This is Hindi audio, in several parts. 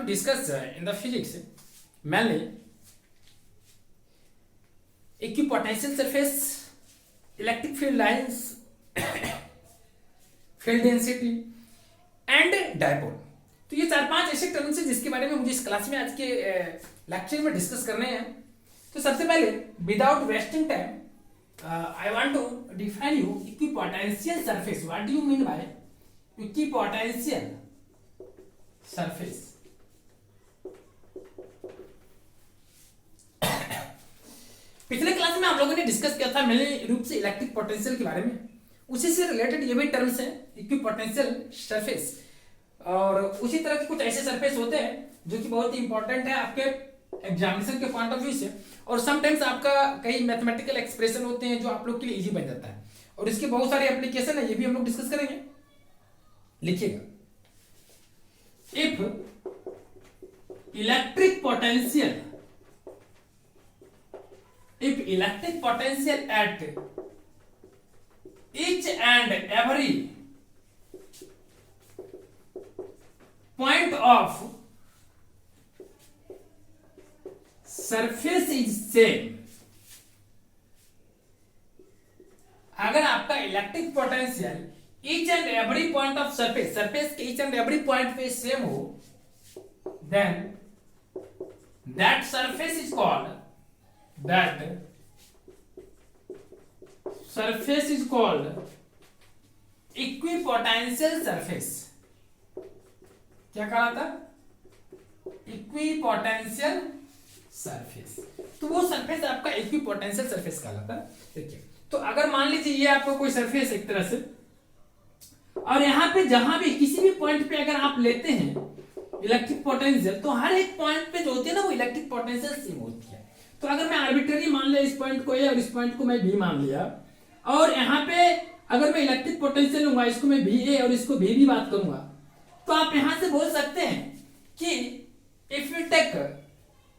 discuss in the physics mainly equipotential surface, electric field lines, field density and dipole. तो ये 4-5 ऐसे टर्म्स हैं जिसके बारे में मुझे इस क्लास में आज के लेक्चर में डिस्कस करने हैं. तो सबसे पहले without wasting time I want to define you equipotential surface. What do you mean by equipotential surface? पिछले क्लास में हम लोगों ने डिस्कस किया था मेनली रूप से इलेक्ट्रिक पोटेंशियल के बारे में. उसी से रिलेटेड ये भी टर्म्स हैं इक्विपोटेंशियल सरफेस. और उसी तरह के कुछ ऐसे सरफेस होते हैं जो कि बहुत ही इंपॉर्टेंट है आपके एग्जामिनेशन के पॉइंट ऑफ व्यू से. और समटाइम्स आपका कई मैथमेटिकल एक्सप्रेशन होते हैं जो आप लोग के लिए इजी बन जाता है. और इसके बहुत सारे एप्लीकेशन है, ये भी हम लोग डिस्कस करेंगे. लिखिएगा, if electric potential at each and every point of surface is same. अगर आपका electric potential each and every point of surface के ईच एंड एवरी पॉइंट पे सेम हो, then that surface is called equipotential surface. क्या कहा था? Equipotential surface. तो वो सरफेस आपका इक्विपोटेंशियल सरफेस कहलाता है. देखिए, तो अगर मान लीजिए ये आपको कोई सरफेस एक तरह से, और यहाँ पे जहां भी किसी भी पॉइंट पे अगर आप लेते हैं इलेक्ट्रिक पोटेंशियल, तो हर एक पॉइंट पे जो होती है ना वो इलेक्ट्रिक पोटेंशियल सेम होती है. तो अगर मैं आर्बिट्ररी मान लिया इस पॉइंट को ए और इस पॉइंट को मैं बी मान लिया, और यहाँ पे अगर मैं इलेक्ट्रिक पोटेंशियल लूंगा, इसको मैं बी ए और इसको बी बात करूंगा, तो आप यहां से बोल सकते हैं कि if you take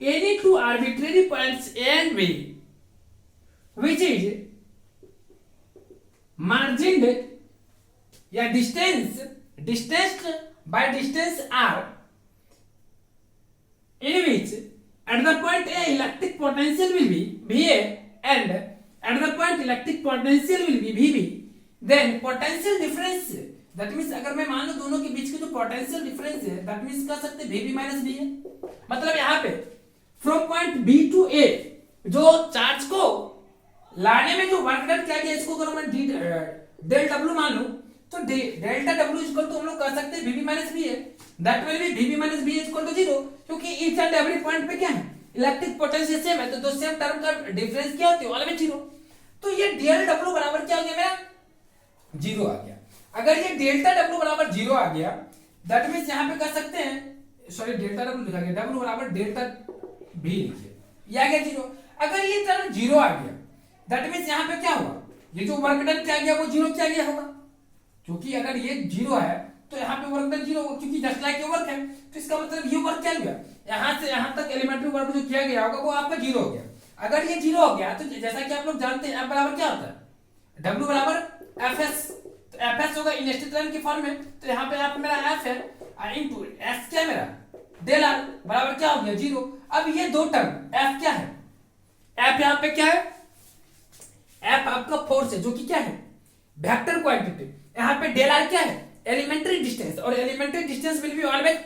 any two arbitrary points A and B which is margined या distanced by distance R, in which at the point A electric potential will be VA and at the point electric potential will be VB, then potential difference, that means अगर मैं मान लो दोनों के बीच के जो potential difference है, that means कह सकते हैं VB minus B है. मतलब यहाँ पे from point B to A जो चार्ज को लाने में जो वर्क डन किया गया, इसको अगर मैं डेल W मान लूं, तो डेल्टा W इक्वल टू हम लोग कह सकते हैं VB minus B है. That will be VB minus B equal to 0, क्योंकि ईच एंड एवरी पॉइंट पे क्या है इलेक्ट्रिक पोटेंशियल सेम है. तो दो सेम टर्म का डिफरेंस क्या होती है? ऑलवेज 0. तो ये डेल W बराबर क्या हो गया मेरा? 0 आ गया. अगर ये डेल्टा W बराबर 0 आ गया, दैट मींस यहां पे कह सकते हैं, सॉरी डेल्टा W लिखा गया, W बराबर डेल्टा V लिखिए, ये आ गया 0. अगर ये टर्म 0 आ गया, दैट मींस यहां पे क्या होगा? ये जो वर्क डन किया गया वो 0 किया गया होगा, क्योंकि अगर ये 0 है तो यहाँ पे वर्क डन 0 होगा, क्योंकि जस्ट लाइक ये वर्क है. तो इसका मतलब ये वर्क क्या हुआ? यहाँ से यहाँ तक एलिमेंट्री वर्क जो किया गया होगा वो आपका 0 हो गया. अगर ये 0 हो गया तो जैसा कि आप लोग जानते हैं F बराबर क्या होता है? W बराबर Fs. तो Fs होगा इनस्टेंट लाइन के फॉर्म में. तो यहाँ पे आप मेरा F है इनटू S क्या मेरा डेल R बराबर क्या हो गया? 0. अब ये दो टर्म F क्या है? F यहाँ पे क्या है? F आपका फोर्स है जो कि क्या है? Vector quantity. यहाँ पे डेल R क्या है? Elementary distance. और elementary distance will be always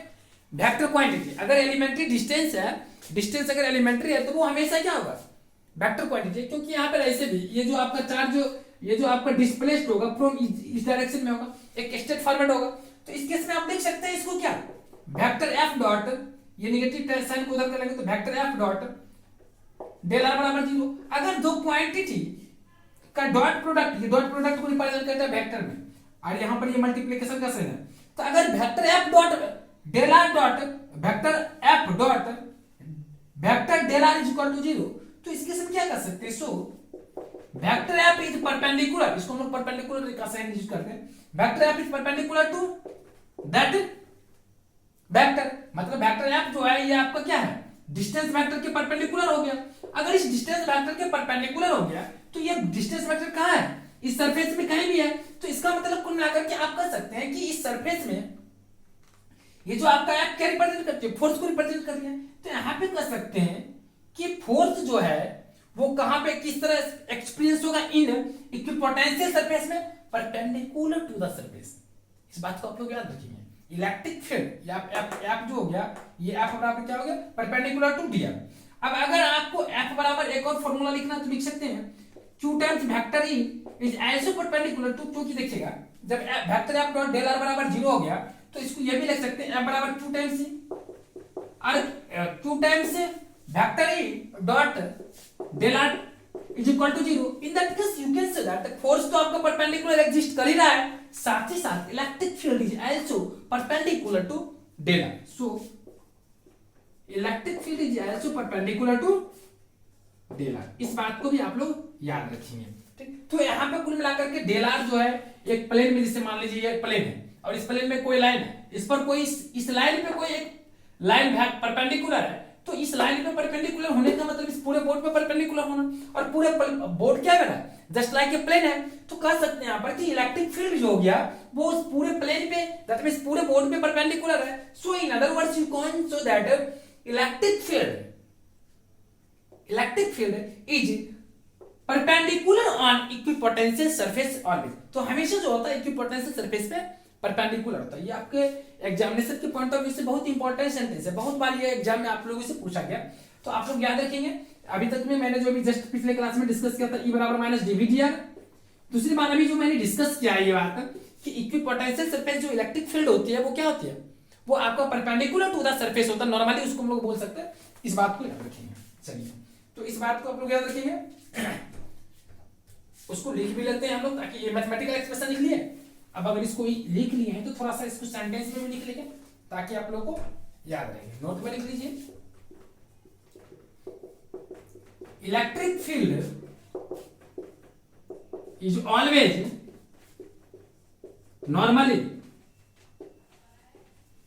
vector quantity. अगर एलिमेंट्री डिस्टेंस है, डिस्टेंस अगर एलिमेंट्री है, तो वो हमेशा क्या होगा? Vector quantity. क्योंकि यहाँ पर ऐसे भी ये जो आपका चार्ज ये जो आपका डिस्प्लेस्ड होगा फ्रॉम इस डायरेक्शन में होगा, एक स्ट्रेट फॉरवर्ड होगा. तो इस केस में आप देख सकते हैं इसको क्या वेक्टर एफ डॉट, ये नेगेटिव साइन को उधर कर लेंगे तो vector F dot del R बराबर 0. अगर दो क्वांटिटी का डॉट प्रोडक्ट, ये डॉट प्रोडक्ट को रिप्रेजेंट करता है वेक्टर में, और यहां पर ये मल्टीप्लिकेशन का साइन है. तो अगर vector F dot del R dot vector F dot vector del R is equal to 0, तो इस केस में क्या कर सकते हैं? So vector F is perpendicular, इसको हम लोग परपेंडिकुलर का साइन यूज करते हैं. Vector F is perpendicular to that vector, मतलब वेक्टर एफ जो है ये आपका क्या है? डिस्टेंस वेक्टर के परपेंडिकुलर हो गया. अगर इस डिस्टेंस वेक्टर के परपेंडिकुलर हो गया तो ये डिस्टेंस वेक्टर कहां है? इस सरफेस में कहीं भी है. तो इसका मतलब कुल मिलाकर के आप कह सकते हैं कि इस सरफेस में ये जो आपका एफ क्या रिप्रेजेंट करती है, फोर्स को रिप्रेजेंट कर रही है। तो यहाँ पे कह सकते हैं कि फोर्स जो है वो कहां पे किस तरह एक्सपीरियंस होगा, इन इक्विपोटेंशियल सरफेस में परपेंडिकुलर टू द सरफेस। इस बात को आप लोग याद रखिए। इलेक्ट्रिक फील्ड या एफ जो हो गया, ये एफ बराबर क्या हो गया, परपेंडिकुलर टू डी। अब अगर आपको एफ बराबर एक और फॉर्मूला लिखना तो लिख सकते हैं, q times vector E is also perpendicular to, क्योंकि देखिएगा जब vector F dot del R बराबर 0 हो गया तो इसको ये भी लिख सकते हैं एफ बराबर q टाइम्स ई, और q times vector E dot del R is equal to 0। In that case you can say that force तो आपका परपेंडिकुलर एग्जिस्ट कर ही रहा है, साथ ही साथ electric field is also perpendicular to del R. So electric field is also perpendicular to del R. इस बात को भी आप लोग याद रखेंगे, ठीक। तो यहाँ पे कुल मिलाकर के डेल आर जो है एक प्लेन में, जिसे मान लीजिए ये प्लेन है और इस प्लेन में कोई लाइन है, इस पर कोई इस लाइन पे कोई एक लाइन परपेंडिकुलर है, तो इस लाइन पे परपेंडिकुलर होने का मतलब इस पूरे बोर्ड पे परपेंडिकुलर होना, और पूरे बोर्ड क्या है जस्ट लाइक ए प्लेन है। तो कह सकते हैं यहाँ पर कि इलेक्ट्रिक फील्ड जो हो गया वो उस पूरे प्लेन पे, दैट मींस पूरे बोर्ड पे परपेंडिकुलर है। So in other words you can so that electric field is perpendicular on equipotential surface always. तो हमेशा जो होता है इक्विपोटेंशियल सरफेस पे परपेंडिकुलर होता है। ये आपके एग्जामिनेशन के पॉइंट ऑफ व्यू से बहुत इंपॉर्टेंट सेंटेंस है, बहुत बार ये एग्जाम में आप लोगों से पूछा गया, तो आप लोग याद रखेंगे। अभी तक में मैंने जो अभी जस्ट पिछले क्लास में डिस्कस किया था ई बराबर माइनस dVdr। दूसरी बार अभी जो मैंने डिस्कस किया है ये बात कि इक्विपोटेंशियल सरफेस जो इलेक्ट्रिक फील्ड होती है वो क्या होती है, वो आपका परपेंडिकुलर टू द सरफेस होता है, नॉर्मली उसको हम लोग बोल सकते हैं। इस बात को याद रखेंगे। चलिए तो इस बात को आप लोग याद रखेंगे, उसको लिख भी लेते हैं हम लोग ताकि ये मैथमेटिकल एक्सप्रेशन लिख लिए। अब अगर इसको लिख लिए हैं तो थोड़ा सा इसको सेंटेंस में भी लिख लेंगे ताकि आप लोग को याद रहेंगे। नोट में लिख लीजिए, electric field is always normally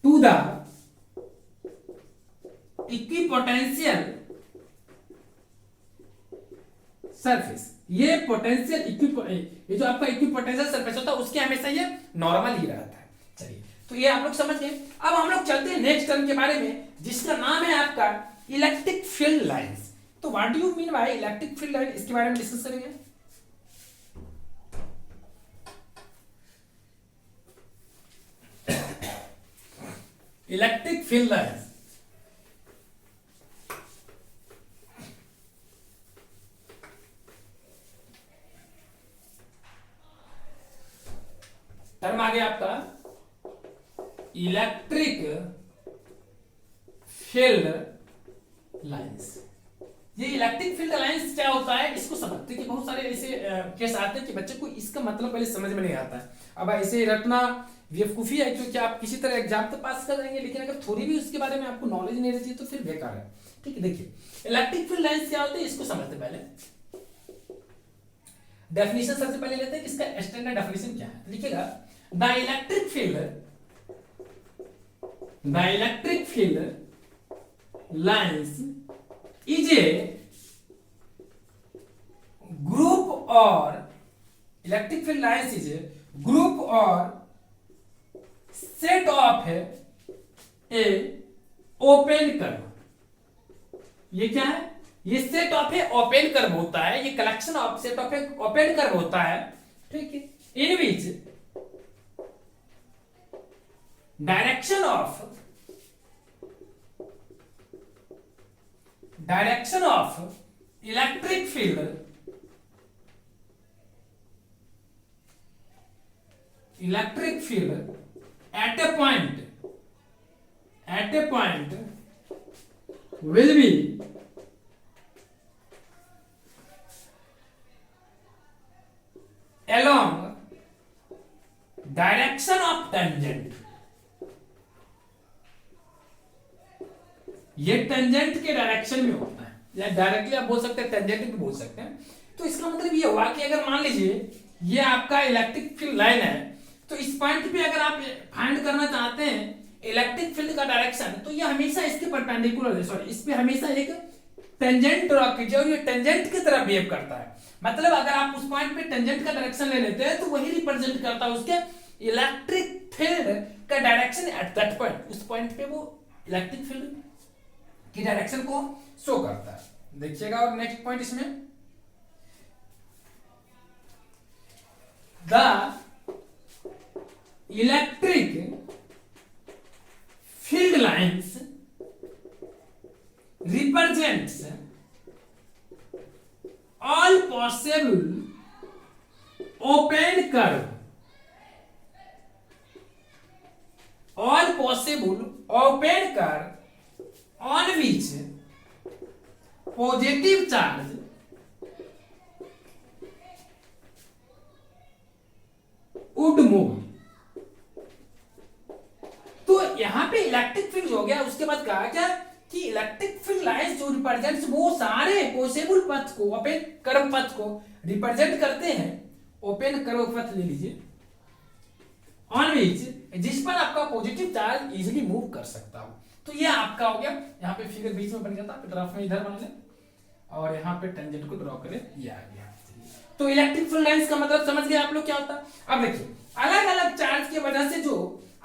to the equipotential surface. ये पोटेंशियल ये जो आपका इक्विपोटेंशियल सरफेस होता है उसके हमेशा ये नॉर्मल ही रहता है। चलिए तो ये आप लोग समझ गए। अब हम लोग चलते हैं नेक्स्ट टर्म के बारे में जिसका नाम है आपका इलेक्ट्रिक फील्ड लाइंस। तो what do you mean by electric field line, इसके बारे में डिस्कस करेंगे। इलेक्ट्रिक फील्ड लाइंस टर्म आ गया आपका इलेक्ट्रिक फील्ड लाइंस। ये इलेक्ट्रिक फील्ड लाइंस क्या होता है इसको समझते कि बहुत सारे ऐसे केस आते हैं कि बच्चे को इसका मतलब पहले समझ में नहीं आता है। अब ऐसे रटना बेवकूफी है क्योंकि आप किसी तरह एग्जाम तो पास कर देंगे, लेकिन अगर थोड़ी भी उसके बारे में आपको नॉलेज नहीं रहती तो फिर बेकार है, ठीक है। देखिए इलेक्ट्रिक फील्ड लाइंस क्या होते हैं इसको समझते पहले। डेफिनेशन सबसे पहले लेते हैं कि इसका स्टैंडर्ड डेफिनेशन क्या है। लिखिएगा the electric field lines is a group और electric field lines is a group और set of a open curve. ये क्या है, ये set of a open curve होता है, ये collection of set of a open curve होता है, ठीक है। In which direction of electric field at a point will be along direction of tangent। ये टेंजेंट के डायरेक्शन में होता है, या डायरेक्टली आप बोल सकते हैं, टेंजेंट भी बोल सकते हैं। तो इसका मतलब ये हुआ कि अगर मान लीजिए ये आपका इलेक्ट्रिक फील्ड लाइन है, तो इस पॉइंट पे अगर आप फाइंड करना चाहते हैं इलेक्ट्रिक फील्ड का डायरेक्शन, तो ये हमेशा इसके परपेंडिकुलर है, सॉरी इस पे हमेशा एक टेंजेंट ड्रॉ कीजिए और ये टेंजेंट की तरह बिहेव करता है। मतलब अगर आप उस पॉइंट पे टेंजेंट का डायरेक्शन ले लेते हैं तो वही रिप्रेजेंट करता है उसके इलेक्ट्रिक फील्ड का डायरेक्शन एट दैट पॉइंट, उस पॉइंट पे वो इलेक्ट्रिक फील्ड की डायरेक्शन को शो करता है। देखिएगा और नेक्स्ट पॉइंट इसमें, the electric field lines represents all possible open curve, all possible open curve on which positive charge would move। तो यहां पे इलेक्ट्रिक फील्ड हो गया, उसके बाद कहा क्या कि इलेक्ट्रिक फील्ड लाइंस जो रिप्रेजेंट्स वो सारे पॉसिबल पथ को, ओपन कर्व पथ को रिप्रेजेंट करते हैं। ओपन कर्व पथ ले लीजिए, ऑन विच, जिस पर आपका पॉजिटिव चार्ज इजीली मूव कर सकता हो। तो ये आपका हो गया, यहाँ पे फिगर बीच में बन गया था, ग्राफ में इधर बना ले और यहाँ पे टेंजेंट को ड्रॉ करें, ये आ गया। तो इलेक्ट्रिक फील्ड लाइंस का मतलब समझ गए आप लोग क्या होता है। अब देखिए अलग अलग चार्ज की वजह से जो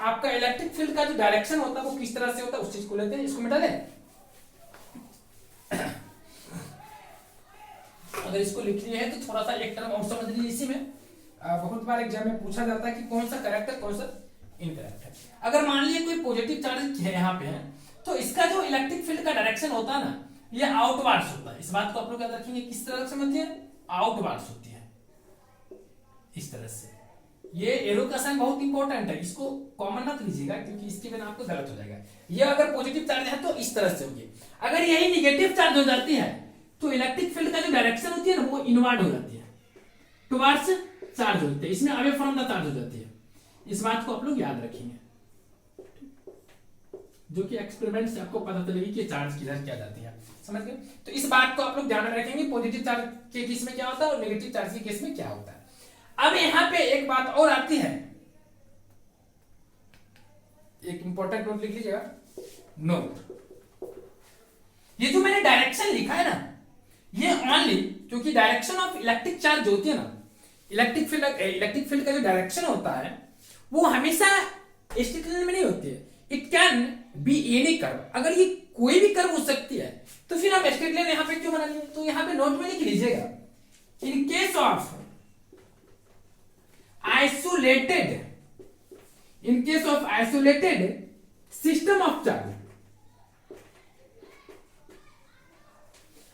आपका इलेक्ट्रिक फील्ड का जो डायरेक्शन होता है वो किस तरह से होता है, उस चीज को लेते हैं। इसको मिटा दें, अगर इसको लिख लिए है तो थोड़ा सा एक टर्म और समझ लीजिए। इसी में बहुत बार एग्जाम में पूछा जाता है कि कौन सा करेक्ट है कौन सा इनकरेक्ट है। अगर मान लीजिए कोई पॉजिटिव चार्ज है यहाँ पे है, तो इसका जो इलेक्ट्रिक फील्ड का डायरेक्शन होता है ना, ये आउटवर्ड्स होता है। इस बात को आप लोग याद रखेंगे, किस तरह से समझिए, आउटवर्ड्स होती है इस तरह से। ये एरो का साइन बहुत इंपॉर्टेंट है, इसको कॉमन मत लीजिएगा क्योंकि इसके बिना आपको गलत हो जाएगा। ये अगर पॉजिटिव चार्ज है तो इस तरह से होगी, अगर यही निगेटिव चार्ज हो जाती है तो इलेक्ट्रिक फील्ड का जो डायरेक्शन होती है ना वो इनवर्ड हो जाती है, टुवर्ड्स चार्ज होते हैं, इसमें अवे फ्रॉम द चार्ज हो जाती है। इस बात को आप लोग याद रखेंगे, जो कि एक्सपेरिमेंट से आपको पता चलेगी कि चार्ज किधर क्या जाती है, समझ गए। तो इस बात को आप लोग ध्यान में रखेंगे, पॉजिटिव चार्ज के केस में क्या होता है और नेगेटिव चार्ज के केस में क्या होता है। अब यहां पे एक बात और आती है, एक इंपॉर्टेंट नोट लिख लीजिएगा, नोट, ये जो मैंने डायरेक्शन लिखा है ना, ये ओनली, क्योंकि डायरेक्शन ऑफ इलेक्ट्रिक चार्ज होती है ना, इलेक्ट्रिक फील्ड का जो डायरेक्शन होता है वो हमेशा स्ट्रेट लाइन में नहीं होती है। It can be any curve, अगर ये कोई भी कर्व हो सकती है तो फिर आप स्ट्रेट लाइन यहां पे क्यों बना लिए। तो यहां पे नोट में लिख लीजिएगा, इन case of isolated system of charge,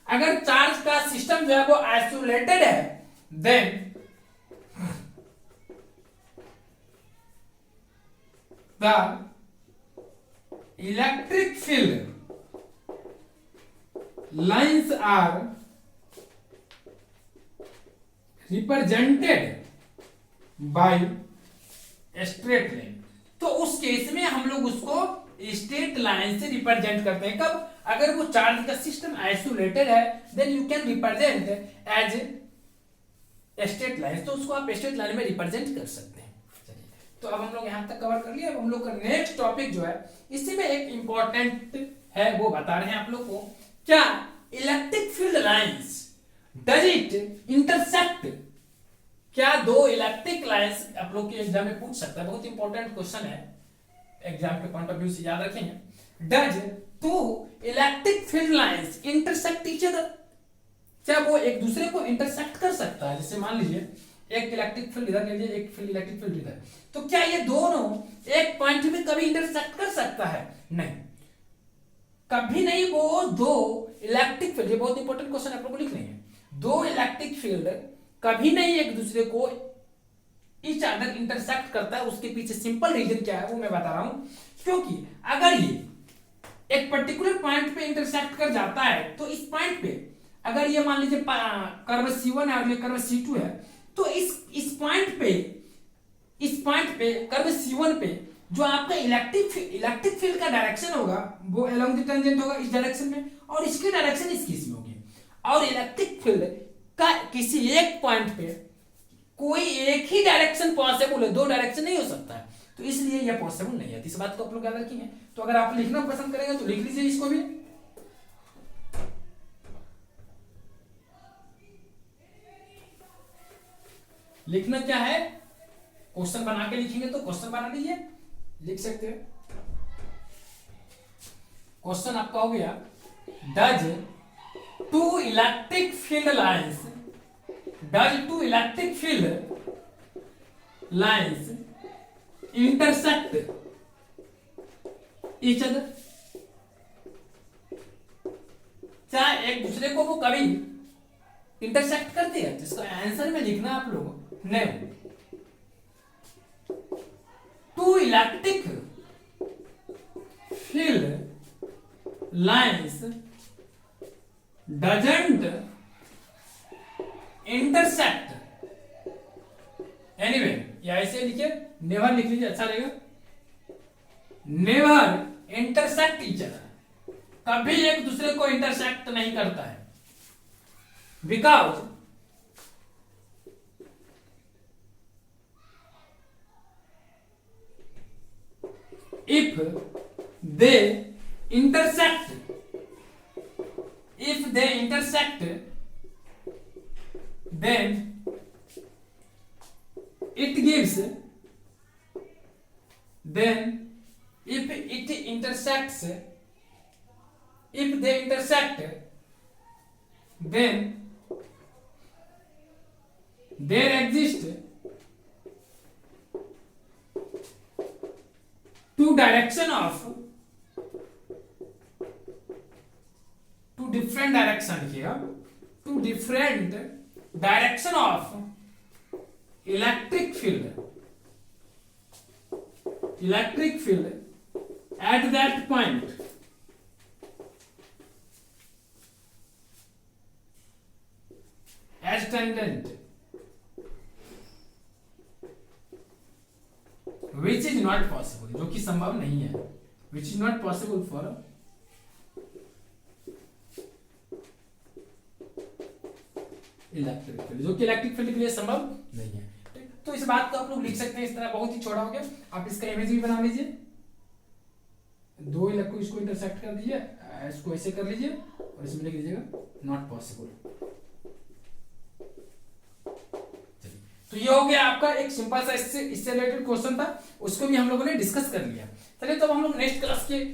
अगर चार्ज का सिस्टम जो है वो आइसोलेटेड है, then the electric field lines are represented by straight line। तो उस केस में हम लोग उसको स्ट्रेट लाइन से रिप्रेजेंट करते हैं। कब, अगर वो चार्ज का सिस्टम आइसोलेटेड है, then you can represent as straight line, तो उसको आप स्ट्रेट लाइन में रिप्रेजेंट कर सकते हैं। तो अब हम लोग यहां तक कवर कर लिया। अब हम लोग का नेक्स्ट टॉपिक जो है, इसी में एक इंपॉर्टेंट है, वो बता रहे हैं आप लोग को, क्या electric field lines does it intersect, क्या दो इलेक्ट्रिक लाइंस, आप लोग के एग्जाम में पूछ सकता है, बहुत इंपॉर्टेंट क्वेश्चन है, एग्जाम के पॉइंट ऑफ व्यू से याद रखेंगे। Does two electric field lines intersect each other, क्या वो एक दूसरे को इंटरसेक्ट कर सकता है। जैसे मान लीजिए एक इलेक्ट्रिक फील्ड इधर ले लीजिए, एक फील्ड इलेक्ट्रिक फील्ड इधर, तो क्या ये दोनों एक पॉइंट में कभी इंटरसेक्ट कर सकता है? नहीं, कभी नहीं। वो दो इलेक्ट्रिक फील्ड, ये बहुत इंपॉर्टेंट क्वेश्चन आप लोगों को लिखने हैं, दो इलेक्ट्रिक फील्ड कभी नहीं एक दूसरे को ईच अदर इंटरसेक्ट करता है। उसके पीछे सिंपल रीजन क्या है वो मैं बता रहा हूं, क्योंकि अगर ये एक पर्टिकुलर पॉइंट पे इंटरसेक्ट कर जाता है, तो इस पॉइंट पे अगर ये मान लीजिए कर्व C1 है और ये कर्व C2 है, तो इस पॉइंट पे कर्व C1 पे जो आपका इलेक्ट्रिक फील्ड का डायरेक्शन होगा वो अलोंग द टेंजेंट होगा इस डायरेक्शन में, और इसकी डायरेक्शन इस केस में होगी। और इलेक्ट्रिक फील्ड का किसी एक पॉइंट पे कोई एक ही डायरेक्शन पॉसिबल है, दो डायरेक्शन नहीं हो सकता है, तो इसलिए यह पॉसिबल नहीं है। इस बात को आप लोग याद रखेंगे। तो अगर आप लिखना पसंद करेंगे तो लिख लीजिए इसको भी। लिखना क्या है, क्वेश्चन बना के लिखेंगे तो क्वेश्चन बना लीजिए, लिख सकते हैं। क्वेश्चन आपका हो गया, does two electric field lines, does two electric field lines intersect each other, क्या एक दूसरे को वो कभी इंटरसेक्ट करती है? जिसका आंसर में लिखना आप लोगों ने, two electric field lines doesn't intersect anyway, या ऐसे लिखिए, नेवर लिख लीजिए, अच्छा रहेगा। नेवर इंटरसेक्ट ईच अदर, कभी एक दूसरे को इंटरसेक्ट नहीं करता है। Because if they intersect, if they intersect, then it gives, then if it intersects, if they intersect, then there exists two direction of, two different direction here, two different direction of electric field, electric field at that point, as tangent, which is not possible, जो कि संभव नहीं है, which is not possible for electric field, जो कि इलेक्ट्रिक फील्ड के लिए संभव नहीं है। तो इस बात को आप लोग लिख सकते हैं इस तरह, बहुत ही छोटा हो गया। आप इसका इमेज भी बना लीजिए, दो इलेक्ट्रॉन इसको इंटरसेक्ट कर दीजिए, इसको ऐसे कर लीजिए और इसमें लिख दीजिएगा नॉट पॉसिबल। तो ये हो गया आपका एक सिंपल सा इससे रिलेटेड क्वेश्चन था, उसको भी हम लोगों ने डिस्कस कर लिया। चलिए तो हम लोग नेक्स्ट क्लास के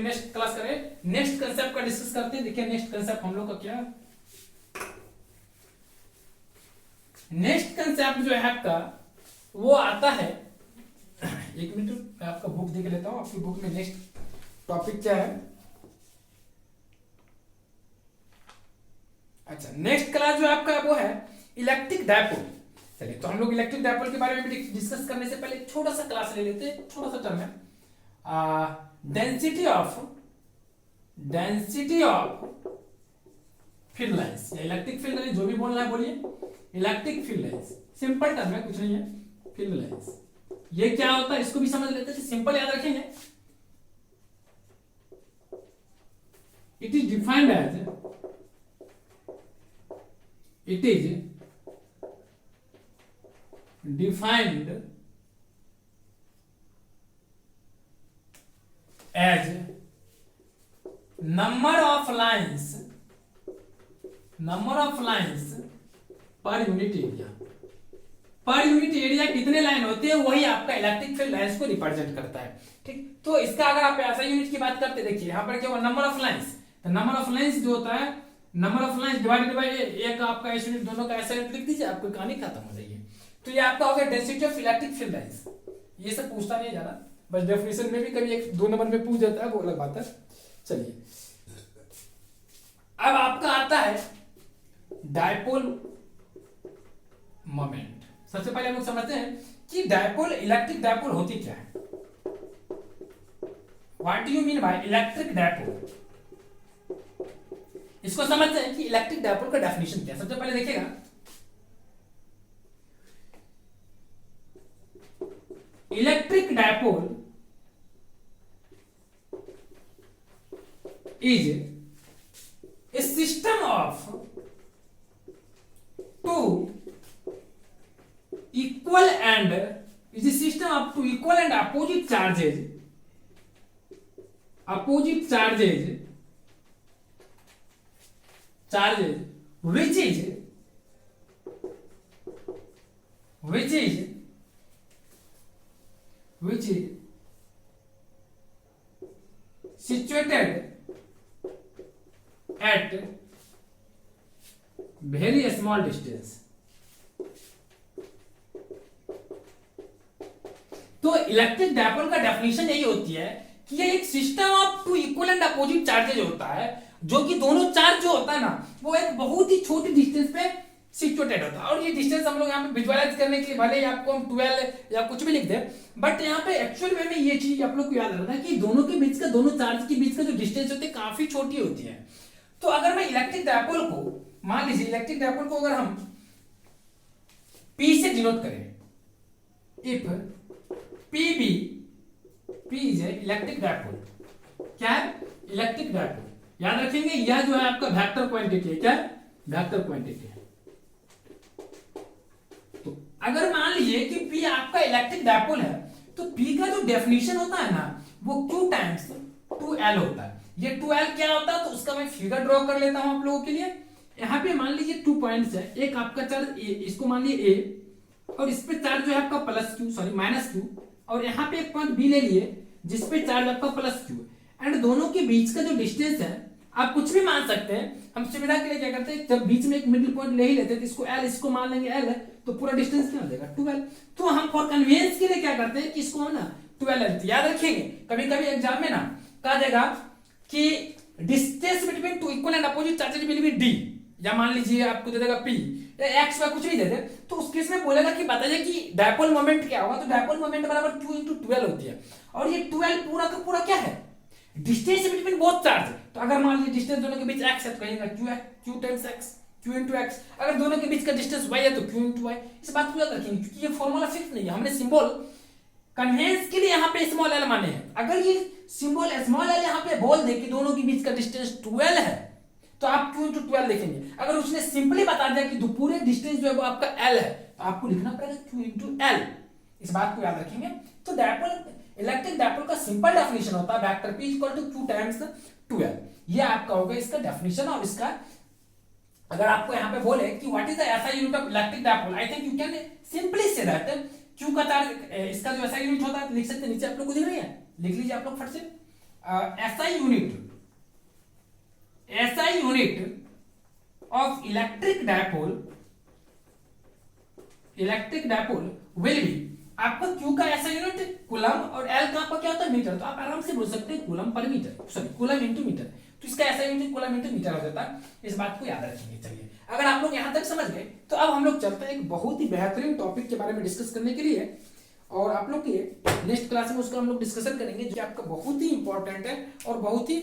नेक्स्ट क्लास करें, नेक्स्ट कंसेप्ट का डिस्कस करते हैं। देखिए नेक्स्ट कंसेप्ट हम लोग का क्या, नेक्स्ट कंसेप्ट जो है आपका वो आता है, एक मिनट मैं आपका बुक देख लेता हूं, आपकी बुक में नेक्स्ट टॉपिक क्या है। अच्छा, नेक्स्ट क्लास जो आपका वो है इलेक्ट्रिक डायपोल। चलिए तो हम लोग इलेक्ट्रिक डायपोल के बारे में भी डिस्कस करने से पहले छोटा सा क्लास ले लेते हैं, छोटा सा टर्म है डेंसिटी ऑफ फील्ड लाइंस या इलेक्ट्रिक फील्ड लाइंस, जो भी बोलना है बोलिए। Electric field lines simple term है, कुछ नहीं है। फील्ड लाइंस ये क्या होता है इसको भी समझ लेते हैं, सिंपल याद रखेंगे। It is defined as, it is defined as number of lines per unit area. Per unit area कितने लाइन होते हैं वही आपका इलेक्ट्रिक फील्ड लाइंस को रिप्रेजेंट करता है। ठीक, तो इसका अगर आप ऐसा यूनिट की बात करते, देखिए यहां पर क्या हुआ, नंबर ऑफ लाइंस। तो नंबर ऑफ लाइंस जो होता है, number of lines divided by एक आपका ऐसा यूनिट, दोनों का ऐसा यूनिट लिख दीजिए, आपकी कहानी खत्म हो जाएगी। तो ये आपका हो गया density of electric field lines. ये सब पूछता नहीं ज्यादा, बस डेफिनेशन में भी कभी एक दो नंबर में पूछ जाता है, वो अलग बात है। चलिए अब आपका आता है डायपोल मोमेंट। सबसे पहले हम लोग समझते हैं कि डायपोल, इलेक्ट्रिक डायपोल होती क्या है। What do you mean by electric dipole, इसको समझते हैं कि इलेक्ट्रिक डायपोल का डेफिनेशन क्या है। सबसे पहले देखिएगा, electric dipole is a system of two equal and is a system of two equal and opposite charges which is situated at very small distance। तो इलेक्ट्रिक डायपोल का डेफिनेशन यही होती है कि ये एक system of two equal and opposite charges होता है, जो कि दोनों चार्ज जो होता है ना वो एक बहुत ही छोटी डिस्टेंस पे सिचुएटेड होता है। और ये डिस्टेंस हम लोग यहाँ पे विजुअलाइज करने के लिए भले ही आपको हम 12 या कुछ भी लिख दे, बट यहाँ पे एक्चुअल में ये चीज आप लोग को याद रखना है कि दोनों के बीच का, दोनों चार्ज के बीच का जो डिस्टेंस होती है काफी छोटी होती है। तो अगर मैं इलेक्ट्रिक डायपोल को, मान लीजिए इलेक्ट्रिक डायपोल को अगर हम P से डिनोट करें, if PB, P is electric dipole, क्या है इलेक्ट्रिक डायपोल। याद रखेंगे यह जो है आपका वेक्टर क्वांटिटी है, क्या वेक्टर क्वांटिटी है। तो अगर मान लीजिए कि P आपका इलेक्ट्रिक डायपोल है तो P का जो डेफिनेशन होता है ना वो Q टाइम्स 2L होता है। ये 2L क्या होता है तो उसका मैं फिगर ड्रॉ कर लेता हूं आप लोगों के लिए। यहाँ पे मान लीजिए 2 पॉइंट्स है, एक आपका चार्ज इसको मान लीजिए A और इस पे चार्ज जो है आपका plus Q, sorry minus Q, और यहाँ पे एक पॉइंट B ले लिए जिसपे चार्ज आपका प्लस Q, एंड दोनों के बीच का जो डिस्टेंस है आप कुछ भी मान सकते हैं। हम सुविधा के लिए क्या करते हैं, जब बीच में एक मिडिल पॉइंट ले ही लेते हैं तो इसको L, इसको मान लेंगे L है तो पूरा डिस्टेंस क्या हो जाएगा 12। तो हम फॉर कन्वीनियंस के लिए क्या करते हैं कि इसको हम ना 12 याद रखेंगे। कभी कभी एग्जाम में ना कहा जाएगा कि distance between two equal and opposite charges will be D, या मान लीजिए आपको दे देगा P या X, कुछ भी दे दे तो उस केस में बोलेगा कि बताइए कि डायपोल मोमेंट क्या होगा। तो डायपोल मोमेंट बराबर Q into 12 होती है, और ये 12 पूरा का पूरा क्या है डिस्टेंस बिटवीन बोथ चार्ज। तो अगर मान लीजिए डिस्टेंस दोनों के बीच x है तो कहेंगे q times x, q into x। अगर दोनों के बीच का डिस्टेंस y है तो q into y। इस बात को याद रखेंगे क्योंकि ये फॉर्मूला फिक्स नहीं है, हमने सिंबल कन्वेंस के लिए यहाँ पे स्मॉल l माने हैं। अगर ये सिंबल स्मॉल l यहाँ पे बोल दे कि दोनों के बीच का डिस्टेंस 12 है तो आप q into 12 लिखेंगे। अगर उसने सिंपली बता दिया कि पूरे डिस्टेंस जो है वो आपका l है तो आपको लिखना पड़ेगा q into l। इस बात को याद रखेंगे। तो डायपोल, इलेक्ट्रिक डायपोल का सिंपल डेफिनेशन होता है vector P equal to Q times 12। ये आपका होगा इसका डेफिनेशन। और इसका अगर आपको यहाँ पे बोले कि what is the SI unit of electric dipole, I think you can simply say that Q का चार्ज, इसका जो SI यूनिट होता है लिख सकते हैं, नीचे आप लोग को दिख रही है, लिख लीजिए आप लोग फट से। SI unit of electric dipole will be, आपका Q का ऐसा यूनिट कूलम और L का आपका क्या होता है मीटर। तो आप आराम से बोल सकते हैं coulomb per metre, sorry coulomb into metre. तो इसका ऐसा यूनिट कूलम इनटू मीटर हो जाता है। इस बात को याद रखेंगे। चलिए अगर आप लोग यहां तक समझ गए तो अब हम लोग चलते हैं एक बहुत ही बेहतरीन टॉपिक के बारे में डिस्कस करने के लिए, और आप लोग के नेक्स्ट क्लास में उसका हम लोग डिस्कशन करेंगे जो आपका बहुत ही इंपॉर्टेंट है और बहुत ही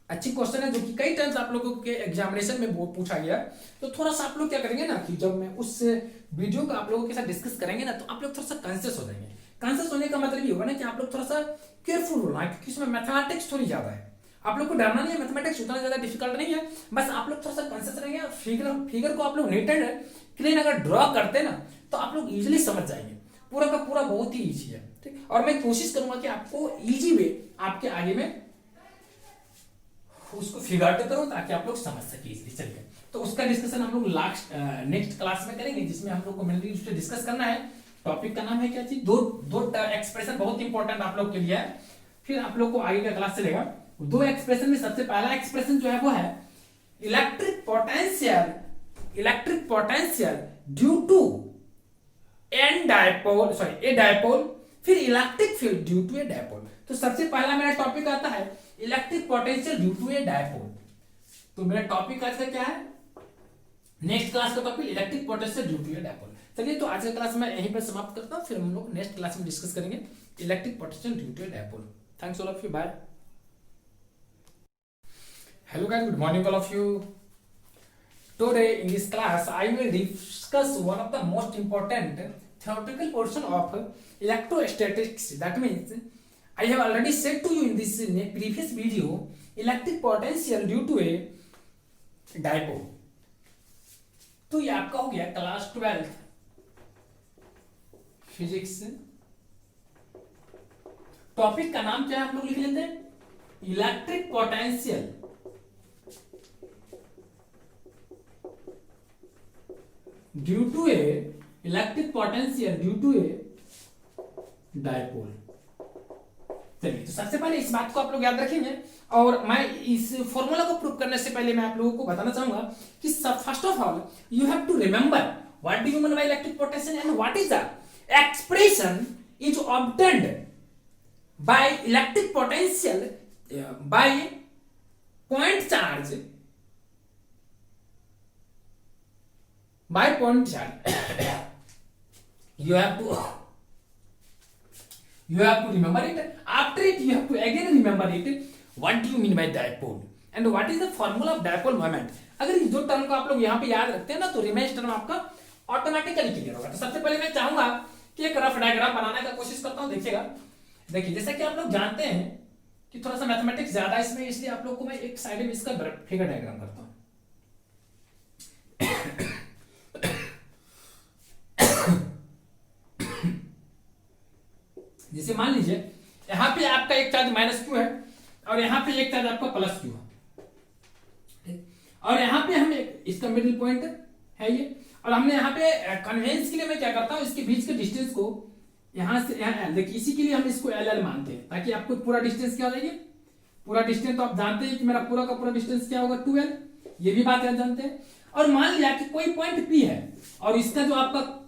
अच्छी क्वेश्चन है, जो कि कई टाइम्स आप लोगों के एग्जामिनेशन में वो पूछा गया। तो थोड़ा सा आप लोग क्या करेंगे ना कि जब मैं उस वीडियो का आप लोगों के साथ डिस्कस करेंगे ना तो आप लोग थोड़ा सा कॉन्शियस हो जाएंगे। कॉन्शियस होने का मतलब ये होगा ना कि आप लोग थोड़ा सा केयरफुल होना है, क्योंकि इसमें मैथमेटिक्स थोड़ी ज्यादा है। आप लोग को डरना नहीं है, मैथमेटिक्स उतना ज्यादा डिफिकल्ट नहीं है, बस आप लोग थोड़ा सा कॉन्शियस रहेंगे। फिगर को आप लोग नीट एंड क्लीन अगर ड्रॉ करते हैं ना तो आप लोग इजिली समझ जाएंगे। पूरा का पूरा बहुत ही ईजी है, ठीक। और मैं कोशिश करूंगा कि आपको इजी वे आपके आगे में उसको फिगर करूं ताकि आप लोग समझ सके इजीली। चलिए तो उसका डिस्कशन हम लोग नेक्स्ट क्लास में करेंगे, जिसमें हम लोग को मेनली डिस्कस करना है। टॉपिक का नाम है क्या चीज, दो एक्सप्रेशन बहुत इंपॉर्टेंट आप लोग के लिए है। फिर आप लोग को आगे का क्लास चलेगा। दो एक्सप्रेशन में सबसे पहला एक्सप्रेशन जो है वो है electric potential due to a dipole, फिर electric field due to a dipole. तो सबसे पहला मेरा टॉपिक आता है electric potential due to a dipole. तो मेरा टॉपिक आज का क्या है, नेक्स्ट क्लास का topic electric potential due to a dipole. चलिए तो आज का क्लास मैं यहीं पर समाप्त करता हूं, फिर हम लोग नेक्स्ट क्लास में डिस्कस करेंगे electric potential due to a dipole. Thanks all of you, bye. Hello guys, good morning all of you. Today in this class I will discuss one of the most important theoretical portion of electrostatics. That means I have already said to you in this previous video electric potential due to a dipole. तो ये आपका हो गया क्लास 12 फिजिक्स। टॉपिक का नाम क्या है आप लोग लिख लेते हैं, electric potential due to a electric potential due to a dipole. चलिए, तो सबसे पहले इस बात को आप लोग याद रखेंगे, और मैं इस फॉर्मूला को प्रूव करने से पहले मैं आप लोगों को बताना चाहूंगा कि first of all you have to remember what do you mean by electric potential and what is the expression is obtained by electric potential by point charge by point charge. you have to remember it. After it you have to again remember it. What do you mean by dipole and what is the formula of dipole moment? अगर इस दो टर्म को आप लोग यहाँ पे याद रखते हैं ना, तो रिमेनिंग टर्म आपका ऑटोमेटिकली क्लियर होगा। तो सबसे पहले मैं चाहूंगा कि एक रफ डायग्राम बनाने का कोशिश करता हूँ। देखिएगा, देखिए जैसा कि आप लोग जानते हैं कि थोड़ा सा मैथमेटिक्स ज्यादा इसमें, इसलिए आप लोग को मैं एक साइड में इसका फिगर डायग्राम करता हूँ। जैसे मान लीजिए यहाँ पे आपका एक चार्ज माइनस क्यू है और यहाँ पे एक चार्ज आपका प्लस क्यू है, और यहाँ पे हम इसका मिडिल पॉइंट है ये, और हमने यहाँ पे कन्वेंस के लिए मैं क्या करता हूँ, इसके बीच के डिस्टेंस को यहाँ से यहाँ एल, देखिए इसी के लिए हम इसको एल एल मानते हैं, ताकि आपको पूरा डिस्टेंस क्या हो जाएगी, पूरा डिस्टेंस तो आप जानते हैं कि मेरा पूरा का पूरा डिस्टेंस क्या होगा 2l, ये भी बात याद जानते हैं। और मान लिया कि कोई पॉइंट P है और इसका जो आपका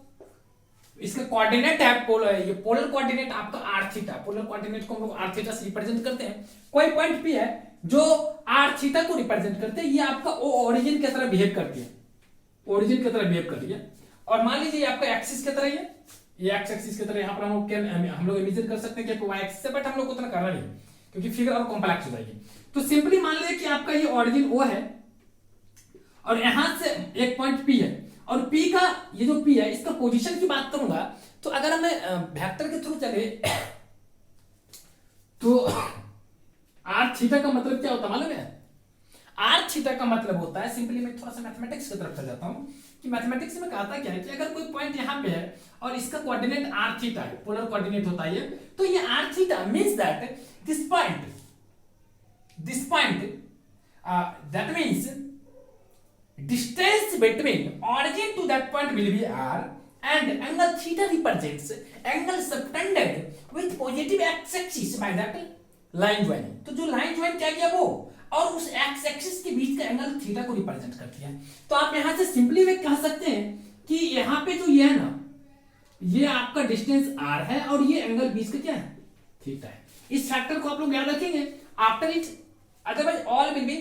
इसका कोऑर्डिनेट है ये पोलर कोऑर्डिनेट आपका r थीटा, पोलर कोऑर्डिनेट को हम लोग r थीटा से रिप्रेजेंट करते हैं। कोई पॉइंट P है जो r थीटा को रिप्रेजेंट करते हैं, ये आपका ओरिजिन की तरह बिहेव करती है, ओरिजिन की तरह बिहेव कर रही है। और मान लीजिए ये आपका एक्सिस की तरह है, ये एक्स एक्सिस की तरह यहाँ पर हम लोग इमेजिन कर सकते हैं कि y एक्सिस है, बट हम लोग को उतना करना नहीं क्योंकि फिगर और कॉम्प्लेक्स हो जाएगी। तो सिंपली मान लीजिए कि आपका ये ओरिजिन O है और यहां से एक पॉइंट P है, और P का ये जो P है इसका पोजीशन की बात करूंगा, तो अगर हमें वेक्टर के थ्रू चले तो r थीटा का मतलब क्या होता है मालूम है? r थीटा का मतलब होता है, सिंपली मैं थोड़ा सा मैथमेटिक्स की तरफ चल जाता हूं कि मैथमेटिक्स में कहता क्या है कि अगर कोई पॉइंट यहाँ पे है और इसका कोऑर्डिनेट r थीटा है, पोलर कोऑर्डिनेट होता है, तो ये r theta means that this point that means distance between origin to that point will be r, and angle theta represents angle subtended with positive x axis by that line joining। तो जो लाइन ज्वाइन क्या किया वो और उस x एक्सिस के बीच का एंगल थीटा को रिप्रेजेंट करती है। तो आप यहां से सिंपली वे कह सकते हैं कि यहां पे जो ये है ना, ये आपका डिस्टेंस r है और ये एंगल बीच का क्या है, थीटा है। इस फैक्टर को आप लोग याद रखेंगे after it, otherwise all will be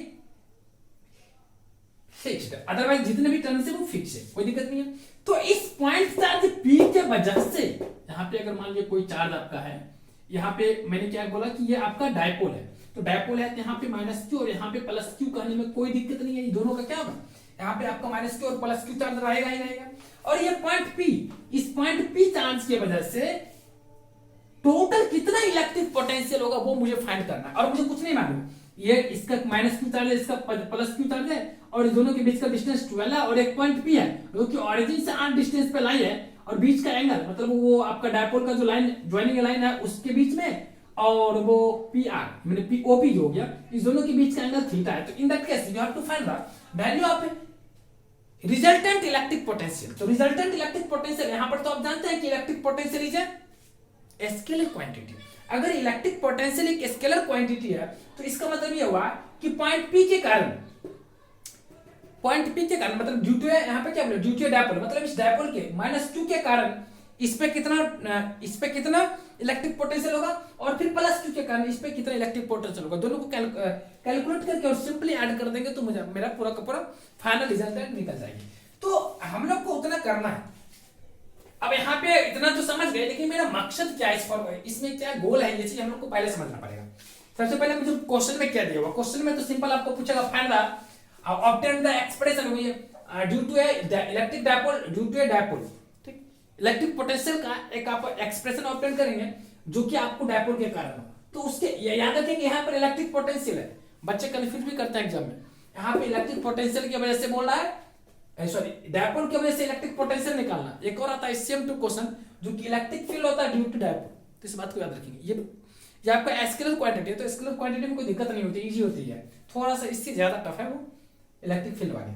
fixed, otherwise जितने भी टर्म्स है वो फिक्स है, कोई दिक्कत नहीं है। तो इस पॉइंट चार्ज P के वजह से यहाँ पे अगर मान लीजिए कोई चार्ज आपका है, यहाँ पे मैंने क्या बोला कि ये आपका डायपोल है, तो डायपोल है तो यहाँ पे माइनस क्यू और यहाँ पे प्लस क्यू कहने में कोई दिक्कत नहीं है। दोनों का क्या होगा, यहाँ पे आपका माइनस क्यू और प्लस क्यू चार्ज रहेगा ही रहेगा। और ये पॉइंट P, इस पॉइंट P चार्ज की वजह से टोटल कितना इलेक्ट्रिक पोटेंशियल होगा वो मुझे फाइंड करना है, और मुझे कुछ नहीं मालूम, ये इसका माइनस क्यू चार्ज है, इसका प्लस क्यू चार्ज है, और दोनों के बीच का डिस्टेंस 12 है, और एक पॉइंट P है जो कि ओरिजिन से r डिस्टेंस पे लाई है, और बीच का एंगल मतलब वो आपका डायपोल का जो लाइन ज्वाइनिंग लाइन है उसके बीच में, और वो PR मैंने POP जो हो गया, इस दोनों के बीच का एंगल थीटा है। तो in that case you have to find the value of resultant electric potential. तो रिजल्टेंट इलेक्ट्रिक पोटेंशियल यहां पर तो आप जानते हैं कि electric potential is a scalar quantity. अगर इलेक्ट्रिक पोटेंशियल एक स्केलर क्वांटिटी है तो इसका मतलब ये हुआ कि पॉइंट P के कारण, पॉइंट P के कारण मतलब ड्यू टू यहाँ पे क्या बोले, ड्यू टू डायपोल मतलब इस डायपोल के माइनस क्यू के कारण इस पे कितना इलेक्ट्रिक पोटेंशियल होगा, और फिर प्लस क्यू के कारण इस पे कितना इलेक्ट्रिक पोटेंशियल होगा। दोनों को कैलकुलेट करके और सिंपली ऐड कर देंगे तो मुझे मेरा पूरा का पूरा फाइनल रिजल्ट निकल जाएगी। तो हम लोग को उतना करना है। अब यहाँ पे इतना तो समझ गए, लेकिन मेरा मकसद क्या है, इसमें क्या गोल है, ये चीज हम लोग को पहले समझना पड़ेगा। सबसे पहले मुझे क्वेश्चन में क्या दिया हुआ, क्वेश्चन में तो सिंपल आपको पूछेगा find the obtain the expression हुई है due to a electric dipole, due to a dipole, ठीक, इलेक्ट्रिक पोटेंशियल का एक आप एक्सप्रेशन ऑब्टेन करेंगे जो कि आपको डायपोल के कारण हो। तो उसके याद रखें कि यहाँ पर इलेक्ट्रिक पोटेंशियल है, बच्चे कंफ्यूज भी करते हैं एग्जाम में, यहाँ पे इलेक्ट्रिक पोटेंशियल की वजह से बोल रहा है, सॉरी डायपोल की वजह से इलेक्ट्रिक पोटेंशियल निकालना। एक और आता है सेम टू क्वेश्चन जो कि इलेक्ट्रिक फील्ड होता है ड्यू टू डायपोल। तो इस बात को याद रखेंगे, ये आपका स्केलर क्वांटिटी है, तो स्केलर क्वांटिटी में कोई दिक्कत नहीं होती, इजी होती है। थोड़ा सा इससे ज्यादा टफ है वो इलेक्ट्रिक फील्ड वाले।